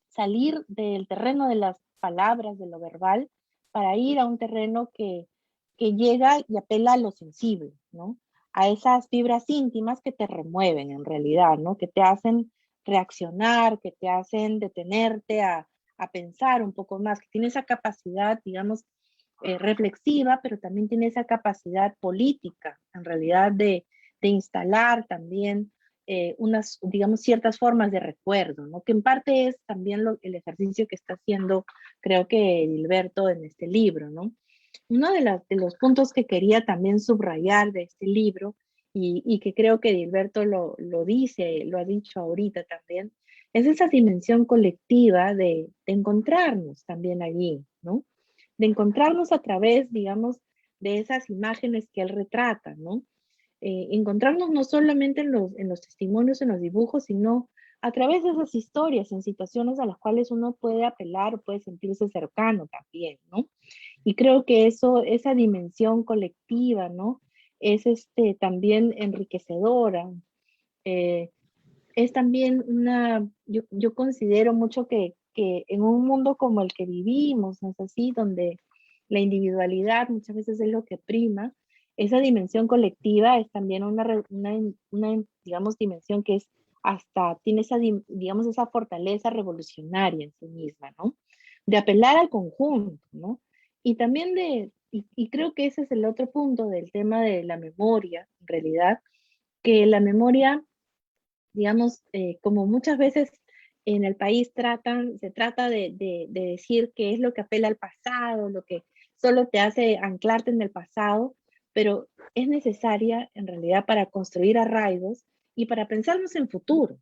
salir del terreno de las palabras, de lo verbal, para ir a un terreno que llega y apela a lo sensible, ¿no? A esas fibras íntimas que te remueven en realidad, ¿no? Que te hacen reaccionar, que te hacen detenerte a pensar un poco más, que tiene esa capacidad, digamos, reflexiva, pero también tiene esa capacidad política, en realidad, de instalar también unas, digamos, ciertas formas de recuerdo, ¿no? Que en parte es también el ejercicio que está haciendo, creo que Edilberto en este libro, ¿no? Uno de los puntos que quería también subrayar de este libro, y que creo que Edilberto lo dice, lo ha dicho ahorita también, es esa dimensión colectiva de encontrarnos también allí, ¿no? De encontrarnos a través, digamos, de esas imágenes que él retrata, ¿no? Encontrarnos no solamente en los testimonios, en los dibujos, sino a través de esas historias, en situaciones a las cuales uno puede apelar o puede sentirse cercano también, ¿no? Y creo que esa dimensión colectiva, ¿no? es también enriquecedora. Es también yo considero mucho que en un mundo como el que vivimos, ¿no es así? Donde la individualidad muchas veces es lo que prima, esa dimensión colectiva es también una digamos, dimensión que es tiene esa, digamos, esa fortaleza revolucionaria en sí misma, ¿no? De apelar al conjunto, ¿no? Y también y creo que ese es el otro punto del tema de la memoria, en realidad, que la memoria, digamos, como muchas veces en el país se trata de decir qué es lo que apela al pasado, lo que solo te hace anclarte en el pasado, pero es necesaria en realidad para construir arraigos y para pensarnos en futuros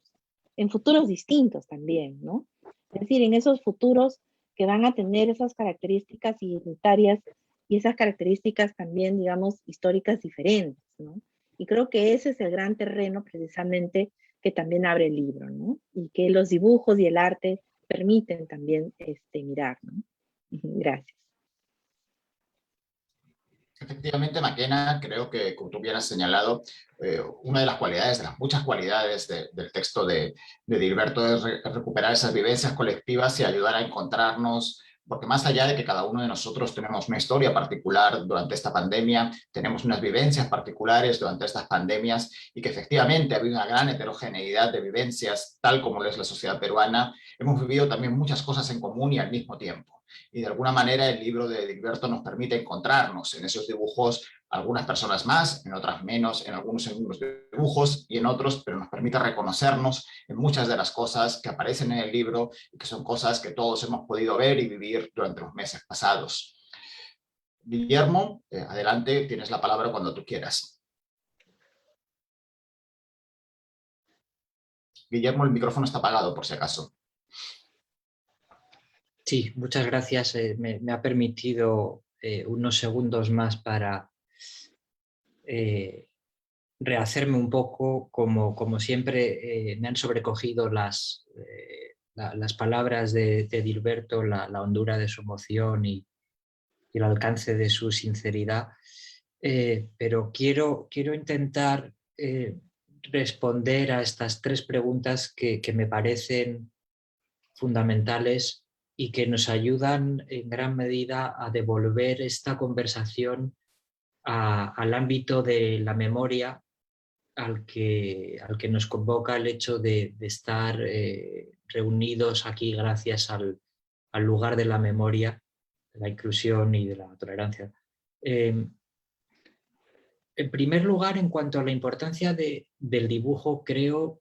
distintos también, ¿no? Es decir, en esos futuros que van a tener esas características identitarias y esas características también, digamos, históricas diferentes, ¿no? Y creo que ese es el gran terreno precisamente que también abre el libro, ¿no? Y que los dibujos y el arte permiten también mirar, ¿no? Gracias. Efectivamente, Maquena, creo que, como tú bien has señalado, una de las cualidades, de las muchas cualidades del texto de Dilberto es recuperar esas vivencias colectivas y ayudar a encontrarnos, porque más allá de que cada uno de nosotros tenemos una historia particular durante esta pandemia, tenemos unas vivencias particulares durante estas pandemias y que efectivamente ha habido una gran heterogeneidad de vivencias, tal como lo es la sociedad peruana, hemos vivido también muchas cosas en común y al mismo tiempo. Y de alguna manera el libro de Dilberto nos permite encontrarnos en esos dibujos, algunas personas más, en otras menos, en algunos dibujos y en otros, pero nos permite reconocernos en muchas de las cosas que aparecen en el libro y que son cosas que todos hemos podido ver y vivir durante los meses pasados. Guillermo, adelante, tienes la palabra cuando tú quieras. Guillermo, el micrófono está apagado por si acaso. Sí, muchas gracias. Me ha permitido unos segundos más para rehacerme un poco. Como siempre, me han sobrecogido las palabras de Dilberto, la hondura de su emoción y el alcance de su sinceridad. Pero quiero intentar responder a estas tres preguntas que me parecen fundamentales y que nos ayudan en gran medida a devolver esta conversación al ámbito de la memoria al que nos convoca el hecho de estar reunidos aquí gracias al lugar de la memoria, de la inclusión y de la tolerancia. En primer lugar, en cuanto a la importancia del dibujo, creo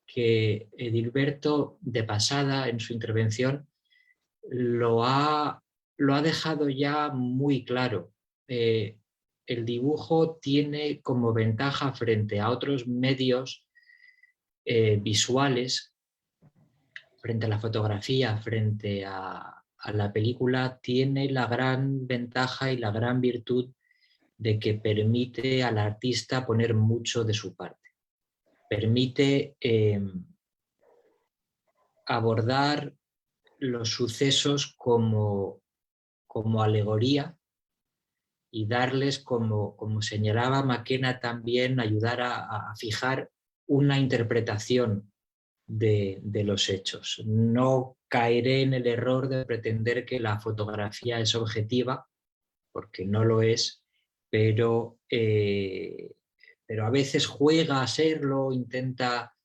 que Dilberto, de pasada en su intervención, lo ha dejado ya muy claro. El dibujo tiene como ventaja frente a otros medios visuales, frente a la fotografía, frente a la película, tiene la gran ventaja y la gran virtud de que permite al artista poner mucho de su parte. Permite abordar los sucesos como alegoría y darles, como señalaba Maquena también, ayudar a fijar una interpretación de los hechos. No caeré en el error de pretender que la fotografía es objetiva, porque no lo es, pero a veces juega a serlo, intenta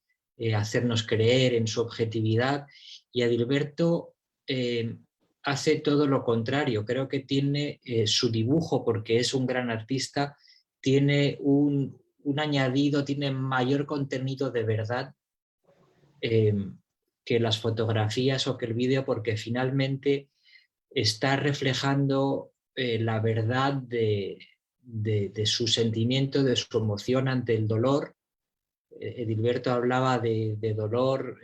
hacernos creer en su objetividad, y Adilberto hace todo lo contrario. Creo que tiene su dibujo, porque es un gran artista, tiene un añadido, tiene mayor contenido de verdad que las fotografías o que el vídeo, porque finalmente está reflejando la verdad de su sentimiento, de su emoción ante el dolor. Edilberto hablaba de dolor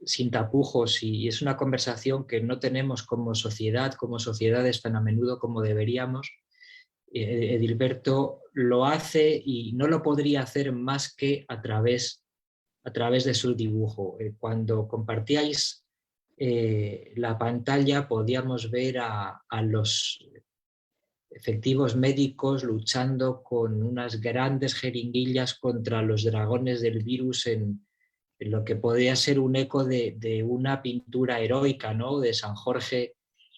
sin tapujos, y es una conversación que no tenemos como sociedades tan a menudo como deberíamos. Edilberto lo hace y no lo podría hacer más que a través de su dibujo. Cuando compartíais la pantalla podíamos ver a los efectivos médicos luchando con unas grandes jeringuillas contra los dragones del virus en lo que podría ser un eco de una pintura heroica, ¿no? De San Jorge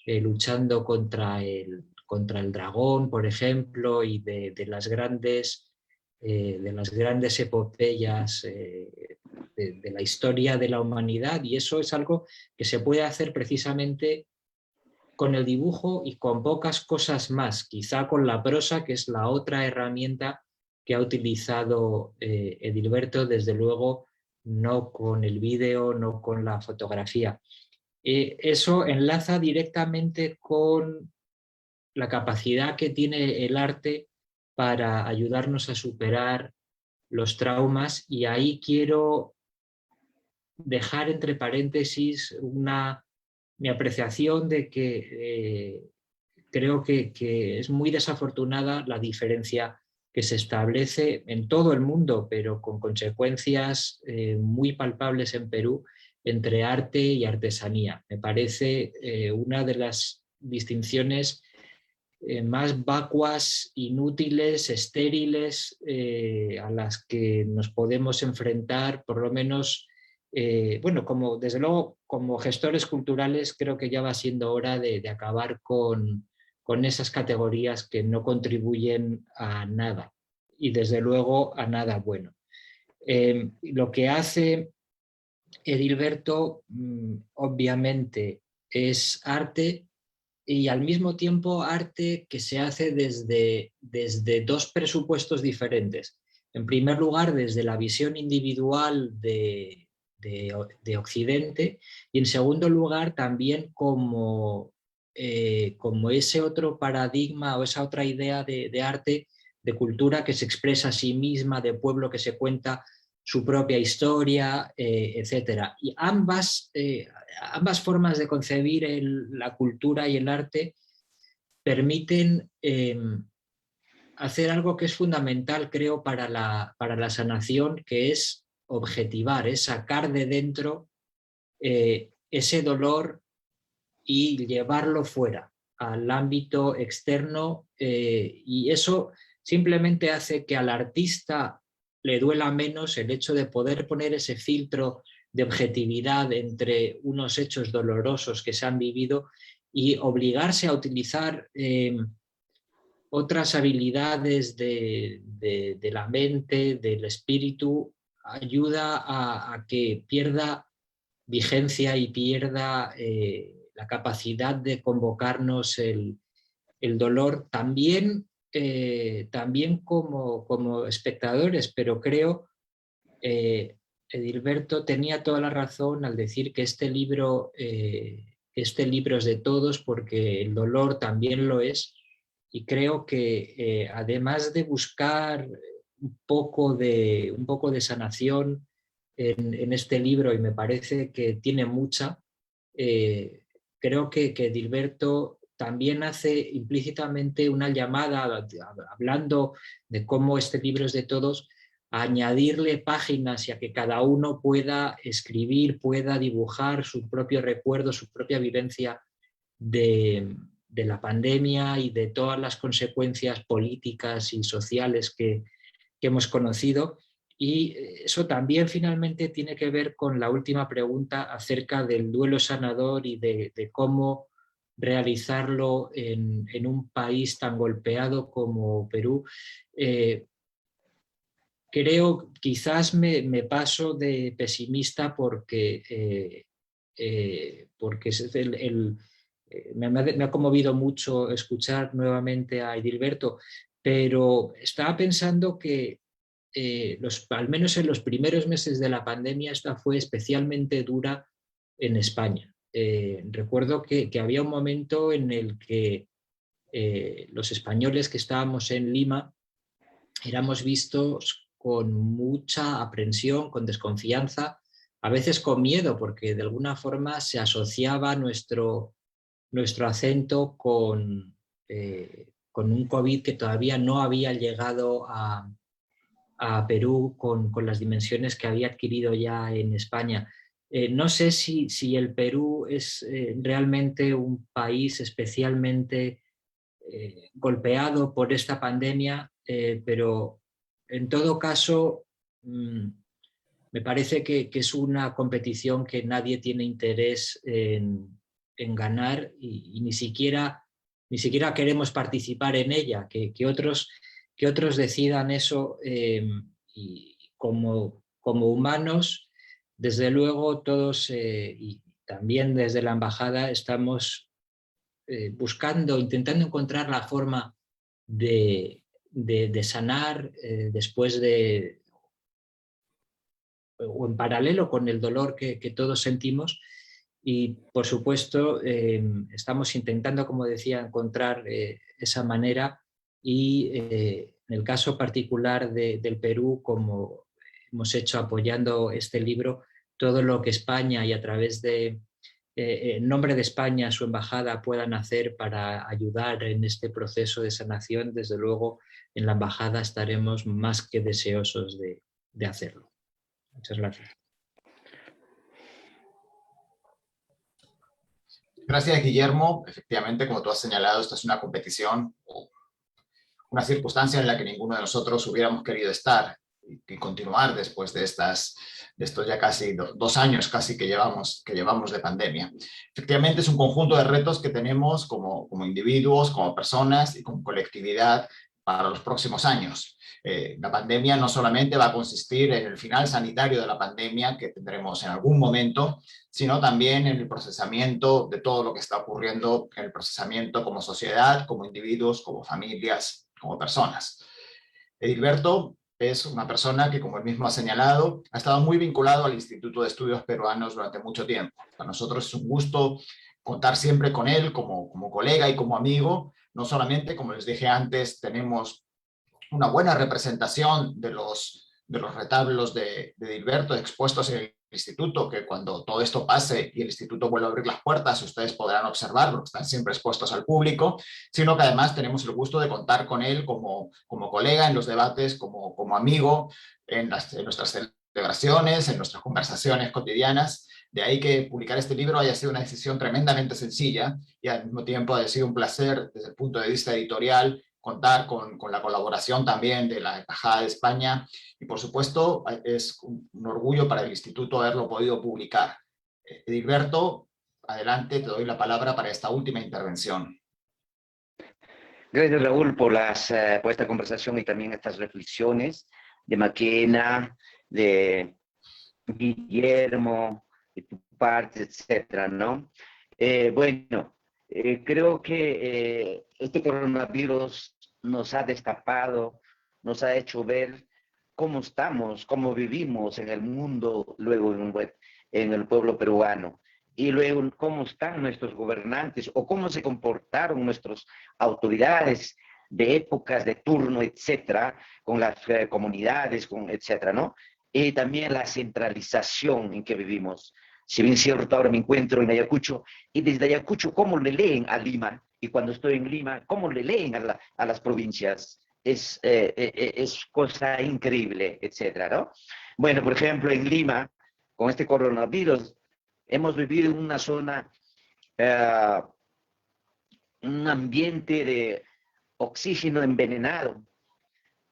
luchando contra el dragón, por ejemplo, y de las grandes epopeyas de la historia de la humanidad. Y eso es algo que se puede hacer precisamente con el dibujo y con pocas cosas más, quizá con la prosa, que es la otra herramienta que ha utilizado Edilberto, desde luego no con el vídeo, no con la fotografía. Eso enlaza directamente con la capacidad que tiene el arte para ayudarnos a superar los traumas, y ahí quiero dejar entre paréntesis mi apreciación de que creo que es muy desafortunada la diferencia que se establece en todo el mundo, pero con consecuencias muy palpables en Perú, entre arte y artesanía. Me parece una de las distinciones más vacuas, inútiles, estériles, a las que nos podemos enfrentar, por lo menos, bueno, desde luego, como gestores culturales, creo que ya va siendo hora de acabar con esas categorías que no contribuyen a nada, y desde luego a nada bueno. Lo que hace Edilberto, obviamente, es arte, y al mismo tiempo arte que se hace desde dos presupuestos diferentes. En primer lugar, desde la visión individual de Occidente, y en segundo lugar también como ese otro paradigma o esa otra idea de arte, de cultura que se expresa a sí misma, de pueblo que se cuenta su propia historia, etc. Y ambas formas de concebir la cultura y el arte permiten hacer algo que es fundamental, creo, para la sanación, que es objetivar, es sacar de dentro ese dolor y llevarlo fuera, al ámbito externo, y eso simplemente hace que al artista le duela menos el hecho de poder poner ese filtro de objetividad entre unos hechos dolorosos que se han vivido y obligarse a utilizar otras habilidades de la mente, del espíritu, ayuda a que pierda vigencia y pierda la capacidad de convocarnos el dolor, también como espectadores, pero creo Edilberto tenía toda la razón al decir que este libro es de todos, porque el dolor también lo es, y creo que además de buscar un poco de sanación en este libro, y me parece que tiene mucha, creo que Edilberto también hace implícitamente una llamada, hablando de cómo este libro es de todos, a añadirle páginas y a que cada uno pueda escribir, pueda dibujar su propio recuerdo, su propia vivencia de la pandemia y de todas las consecuencias políticas y sociales que hemos conocido. Y eso también finalmente tiene que ver con la última pregunta acerca del duelo sanador y de cómo realizarlo en un país tan golpeado como Perú. Creo, quizás me paso de pesimista porque me ha conmovido mucho escuchar nuevamente a Edilberto, pero estaba pensando que al menos en los primeros meses de la pandemia esta fue especialmente dura en España. Recuerdo que había un momento en el que los españoles que estábamos en Lima éramos vistos con mucha aprensión, con desconfianza, a veces con miedo, porque de alguna forma se asociaba nuestro acento con un COVID que todavía no había llegado a Perú con las dimensiones que había adquirido ya en España. No sé si el Perú es realmente un país especialmente golpeado por esta pandemia, pero en todo caso me parece que es una competición que nadie tiene interés en ganar y ni siquiera queremos participar en ella, que otros decidan eso, y como humanos, desde luego todos, y también desde la embajada, estamos buscando, intentando encontrar la forma de sanar después de, o en paralelo con el dolor que todos sentimos. Y por supuesto estamos intentando, como decía, encontrar esa manera, y en el caso particular del Perú, como hemos hecho apoyando este libro, todo lo que España y a través de, en nombre de España, su embajada puedan hacer para ayudar en este proceso de sanación, desde luego en la embajada estaremos más que deseosos de hacerlo. Muchas gracias. Gracias, Guillermo. Efectivamente, como tú has señalado, esta es una competición, una circunstancia en la que ninguno de nosotros hubiéramos querido estar y continuar después de estos ya casi 2 años casi que llevamos de pandemia. Efectivamente, es un conjunto de retos que tenemos como individuos, como personas y como colectividad para los próximos años. La pandemia no solamente va a consistir en el final sanitario de la pandemia que tendremos en algún momento, sino también en el procesamiento de todo lo que está ocurriendo, en el procesamiento como sociedad, como individuos, como familias, como personas. Edilberto es una persona que, como él mismo ha señalado, ha estado muy vinculado al Instituto de Estudios Peruanos durante mucho tiempo. Para nosotros es un gusto contar siempre con él como colega y como amigo. No solamente, como les dije antes, tenemos una buena representación de los retablos de Edilberto expuestos en el instituto, que cuando todo esto pase y el instituto vuelva a abrir las puertas, ustedes podrán observar, porque están siempre expuestos al público, sino que además tenemos el gusto de contar con él como colega en los debates, como amigo en nuestras celebraciones, en nuestras conversaciones cotidianas. De ahí que publicar este libro haya sido una decisión tremendamente sencilla y al mismo tiempo haya sido un placer desde el punto de vista editorial contar con la colaboración también de la Embajada de España y por supuesto es un orgullo para el instituto haberlo podido publicar. Edilberto, adelante, te doy la palabra para esta última intervención. Gracias, Raúl, por esta conversación y también estas reflexiones de Maquena, de Guillermo, de tu parte, etcétera, ¿no? Creo que este coronavirus nos ha destapado, nos ha hecho ver cómo estamos, cómo vivimos en el mundo, luego en el pueblo peruano, y luego cómo están nuestros gobernantes o cómo se comportaron nuestras autoridades de épocas de turno, etcétera, con las comunidades, etcétera, ¿no? Y también la centralización en que vivimos. Si bien es cierto, ahora me encuentro en Ayacucho, y desde Ayacucho, ¿cómo le leen a Lima? Y cuando estoy en Lima, ¿cómo le leen a las provincias? Es cosa increíble, etcétera, ¿no? Bueno, por ejemplo, en Lima, con este coronavirus, hemos vivido en una zona, un ambiente de oxígeno envenenado,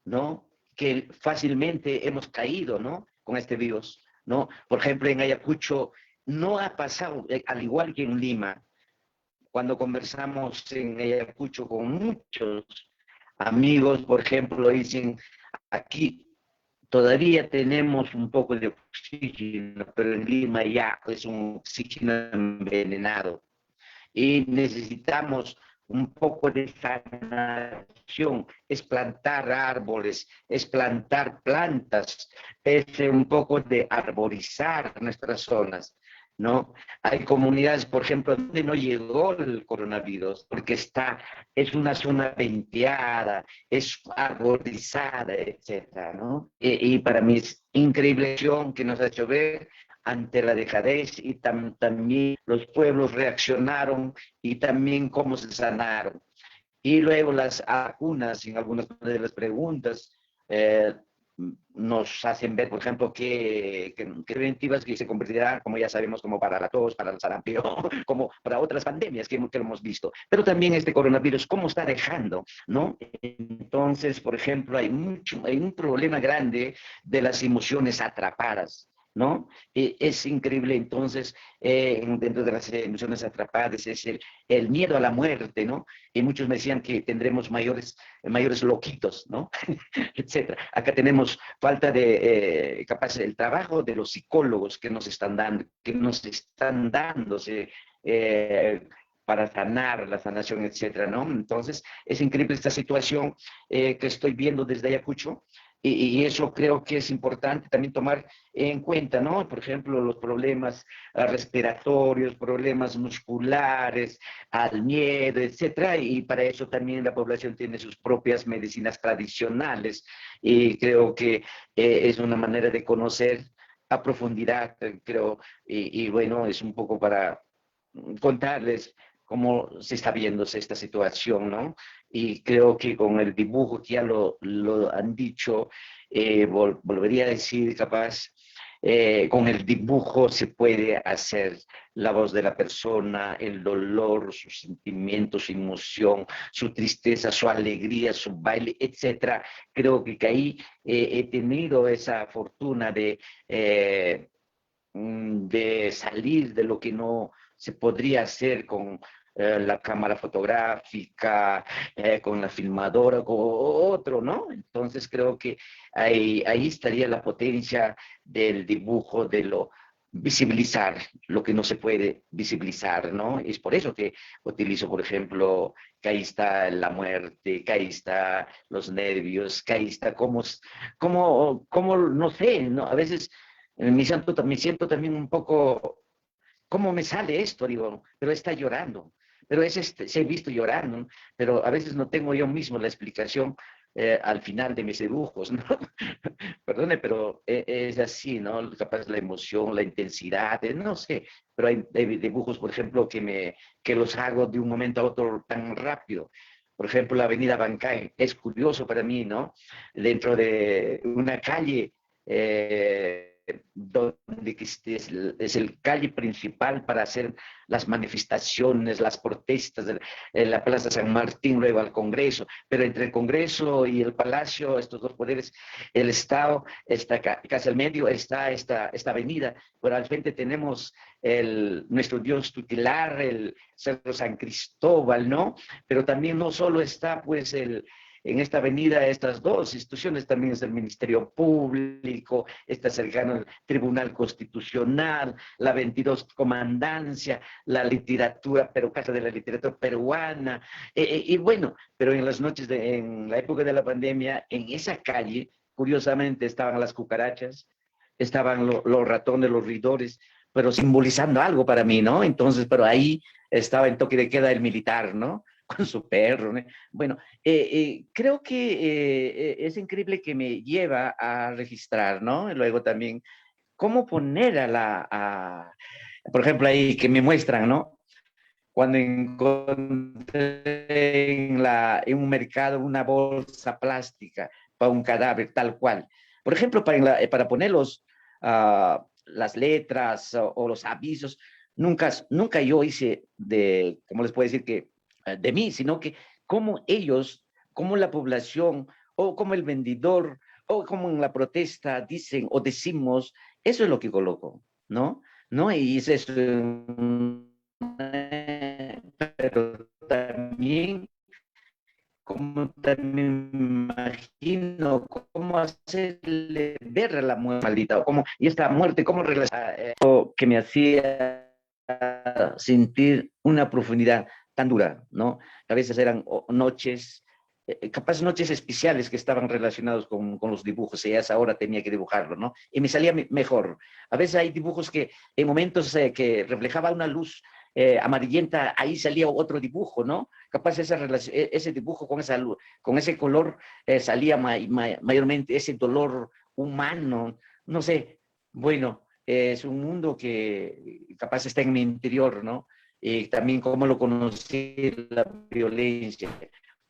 ¿no? Que fácilmente hemos caído, ¿no? Con este virus, ¿no? Por ejemplo, en Ayacucho no ha pasado, al igual que en Lima, cuando conversamos en Ayacucho con muchos amigos, por ejemplo, dicen, aquí todavía tenemos un poco de oxígeno, pero en Lima ya es un oxígeno envenenado. Y necesitamos un poco de sanación, es plantar árboles, es plantar plantas, es un poco de arborizar nuestras zonas, ¿no? Hay comunidades, por ejemplo, donde no llegó el coronavirus, porque es una zona venteada, es arborizada, etcétera, ¿no? Y para mí es increíble que nos ha hecho ver ante la dejadez y también los pueblos reaccionaron y también cómo se sanaron. Y luego las vacunas, en algunas de las preguntas, nos hacen ver, por ejemplo, que preventivas que se convertirán, como ya sabemos, como para la tos, para el sarampión, como para otras pandemias que lo hemos visto. Pero también este coronavirus, ¿cómo está dejando? ¿No? Entonces, por ejemplo, hay un problema grande de las emociones atrapadas. ¿No? Es increíble, entonces, dentro de las emociones atrapadas es el miedo a la muerte, ¿no? Y muchos me decían que tendremos mayores loquitos, ¿no? Etcétera. Acá tenemos falta de, capaz, el trabajo de los psicólogos que nos están dándose, para sanar, la sanación, etcétera, ¿no? Entonces, es increíble esta situación que estoy viendo desde Ayacucho, y eso creo que es importante también tomar en cuenta, ¿no? Por ejemplo, los problemas respiratorios, problemas musculares, al miedo, etcétera, y para eso también la población tiene sus propias medicinas tradicionales, y creo que es una manera de conocer a profundidad, creo, y bueno, es un poco para contarles cómo se está viendo esta situación, ¿no? Y creo que con el dibujo, que ya lo han dicho, volvería a decir, capaz, con el dibujo se puede hacer la voz de la persona, el dolor, sus sentimientos, su emoción, su tristeza, su alegría, su baile, etcétera. Creo que ahí he tenido esa fortuna de salir de lo que no se podría hacer con la cámara fotográfica, con la filmadora, con otro, ¿no? Entonces creo que ahí estaría la potencia del dibujo, de lo visibilizar lo que no se puede visibilizar, ¿no? Es por eso que utilizo, por ejemplo, que ahí está la muerte, que ahí está los nervios, que ahí está cómo no sé, ¿no? A veces me siento también un poco, ¿cómo me sale esto? Digo, pero está llorando. Pero se he visto llorando, pero a veces no tengo yo mismo la explicación al final de mis dibujos, ¿no? Perdone, pero es así, ¿no? Capaz la emoción, la intensidad, no sé, pero hay dibujos, por ejemplo, que los hago de un momento a otro tan rápido. Por ejemplo, la avenida Bancay, es curioso para mí, ¿no? Dentro de una calle, donde es el calle principal para hacer las manifestaciones, las protestas en la Plaza San Martín, luego al Congreso, pero entre el Congreso y el Palacio, estos dos poderes, el Estado está casi al medio, está esta avenida, pero al frente tenemos nuestro Dios tutelar, el Cerro San Cristóbal, ¿no? Pero también no solo está pues en esta avenida estas dos instituciones, también es el Ministerio Público, está cercano al Tribunal Constitucional, la 22 Comandancia, la literatura, pero Casa de la Literatura Peruana, y bueno, pero en las noches, en la época de la pandemia, en esa calle, curiosamente, estaban las cucarachas, estaban los ratones, los roedores, pero simbolizando algo para mí, ¿no? Entonces, pero ahí estaba en toque de queda el militar, ¿no? Con su perro, ¿no? Bueno, creo que es increíble que me lleva a registrar, ¿no? Y luego también, cómo poner por ejemplo, ahí que me muestran, ¿no? Cuando encontré en un mercado una bolsa plástica para un cadáver tal cual. Por ejemplo, para poner las letras o los avisos, nunca yo hice ¿cómo les puedo decir? De mí, sino que cómo ellos, cómo la población, o como el vendedor, o como en la protesta dicen o decimos, eso es lo que coloco, ¿no? ¿No? Y es eso. Pero también, como también me imagino, cómo hacerle ver a la muerte maldita, y esta muerte, cómo regresar, que me hacía sentir una profundidad tan dura, ¿no? A veces eran noches, capaz noches especiales que estaban relacionados con los dibujos, y a esa hora tenía que dibujarlo, ¿no? Y me salía mejor. A veces hay dibujos que en momentos que reflejaba una luz amarillenta, ahí salía otro dibujo, ¿no? Capaz ese dibujo con ese color salía mayormente ese dolor humano, no sé, bueno, es un mundo que capaz está en mi interior, ¿no? También cómo lo conocí, la violencia.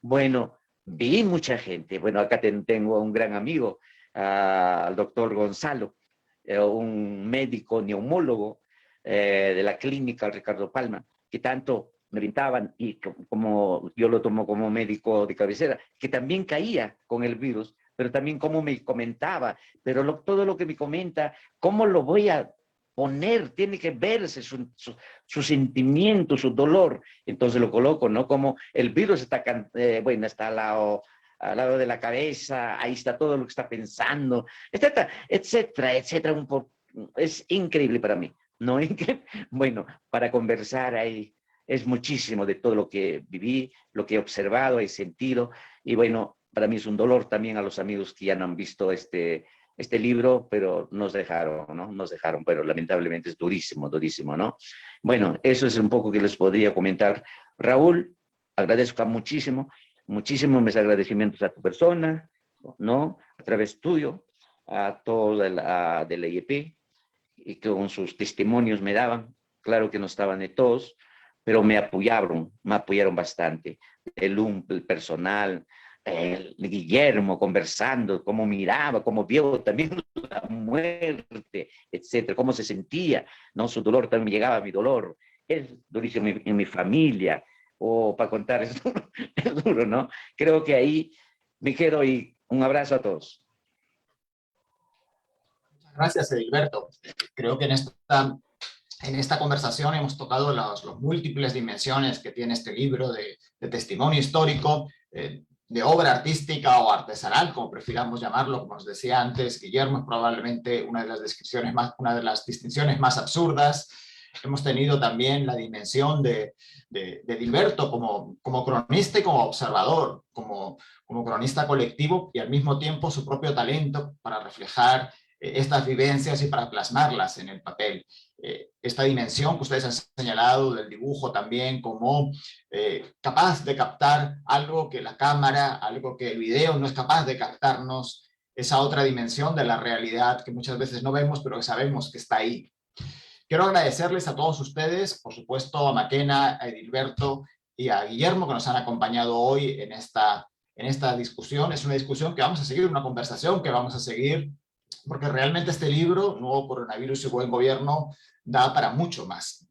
Bueno, vi mucha gente, bueno, acá tengo un gran amigo al doctor Gonzalo, un médico neumólogo de la clínica Ricardo Palma, que tanto me orientaban, y como yo lo tomo como médico de cabecera, que también caía con el virus, pero también como me comentaba, pero todo lo que me comenta, ¿cómo lo voy a poner? Tiene que verse su sentimiento, su dolor. Entonces lo coloco, ¿no? Como el virus está, bueno, está al lado de la cabeza, ahí está todo lo que está pensando, etcétera, etcétera, etcétera. Es increíble para mí, ¿no? Bueno, para conversar ahí es muchísimo de todo lo que viví, lo que he observado, he sentido, y bueno, para mí es un dolor también a los amigos que ya no han visto este libro, pero nos dejaron, ¿no? Nos dejaron, pero lamentablemente es durísimo, durísimo, ¿no? Bueno, eso es un poco que les podría comentar. Raúl, agradezco muchísimo, muchísimo mis agradecimientos a tu persona, ¿no? A través tuyo, a todo de la IEP, y que con sus testimonios me daban, claro que no estaban de todos, pero me apoyaron bastante. El personal, Guillermo conversando, cómo miraba, cómo vio también la muerte, etcétera, cómo se sentía, ¿no? Su dolor también me llegaba a mi dolor. Es durísimo en mi familia, o para contar, es duro, ¿no? Creo que ahí me quedo, y un abrazo a todos. Gracias, Edilberto. Creo que en esta conversación hemos tocado las múltiples dimensiones que tiene este libro de testimonio histórico, de obra artística o artesanal, como prefiramos llamarlo. Como os decía antes, Guillermo es probablemente una de las distinciones más absurdas. Hemos tenido también la dimensión de Edilberto como cronista y como observador, como cronista colectivo, y al mismo tiempo su propio talento para reflejar estas vivencias y para plasmarlas en el papel. Esta dimensión que ustedes han señalado del dibujo también como capaz de captar algo que la cámara, algo que el video no es capaz de captarnos, esa otra dimensión de la realidad que muchas veces no vemos, pero que sabemos que está ahí. Quiero agradecerles a todos ustedes, por supuesto a Maquena, a Edilberto y a Guillermo, que nos han acompañado hoy en esta discusión. Es una discusión que vamos a seguir, una conversación que vamos a seguir, porque realmente este libro, Nuevo Coronavirus y Buen Gobierno, da para mucho más.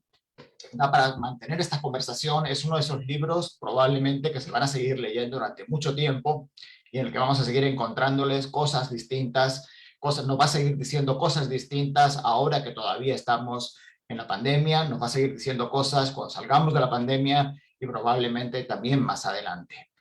Da para mantener esta conversación. Es uno de esos libros probablemente que se van a seguir leyendo durante mucho tiempo, y en el que vamos a seguir encontrándoles cosas distintas, nos va a seguir diciendo cosas distintas ahora que todavía estamos en la pandemia, nos va a seguir diciendo cosas cuando salgamos de la pandemia y probablemente también más adelante.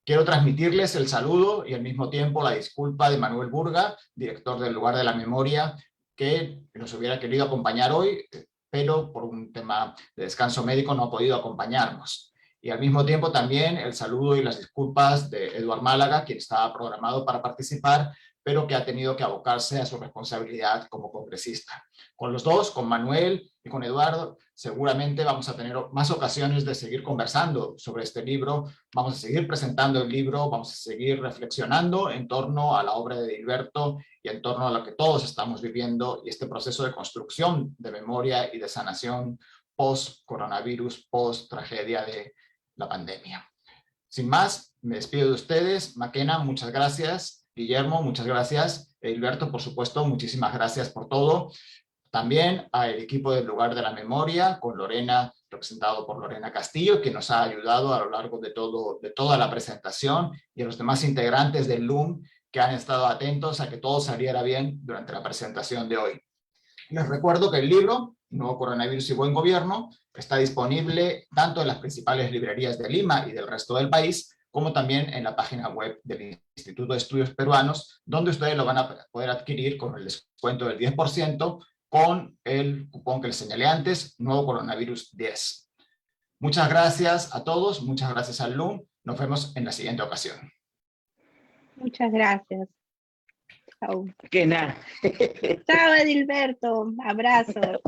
Quiero transmitirles el saludo y al mismo tiempo la disculpa de Manuel Burga, director del Lugar de la Memoria, que nos hubiera querido acompañar hoy, pero por un tema de descanso médico no ha podido acompañarnos. Y al mismo tiempo también el saludo y las disculpas de Eduard Málaga, quien estaba programado para participar, pero que ha tenido que abocarse a su responsabilidad como congresista. Con los dos, con Manuel y con Eduardo, seguramente vamos a tener más ocasiones de seguir conversando sobre este libro, vamos a seguir presentando el libro, vamos a seguir reflexionando en torno a la obra de Edilberto y en torno a lo que todos estamos viviendo y este proceso de construcción de memoria y de sanación post-coronavirus, post-tragedia de la pandemia. Sin más, me despido de ustedes. Maquena, muchas gracias. Guillermo, muchas gracias. Edilberto, por supuesto, muchísimas gracias por todo. También al equipo del Lugar de la Memoria, con Lorena, representado por Lorena Castillo, que nos ha ayudado a lo largo de toda la presentación, y a los demás integrantes del LUM que han estado atentos a que todo saliera bien durante la presentación de hoy. Les recuerdo que el libro, Nuevo Coronavirus y Buen Gobierno, está disponible tanto en las principales librerías de Lima y del resto del país, como también en la página web del Instituto de Estudios Peruanos, donde ustedes lo van a poder adquirir con el descuento del 10%, con el cupón que les señalé antes, Nuevo Coronavirus 10. Muchas gracias a todos, muchas gracias al LUM. Nos vemos en la siguiente ocasión. Muchas gracias. Chao. Que nada. Chao, Edilberto. Abrazos.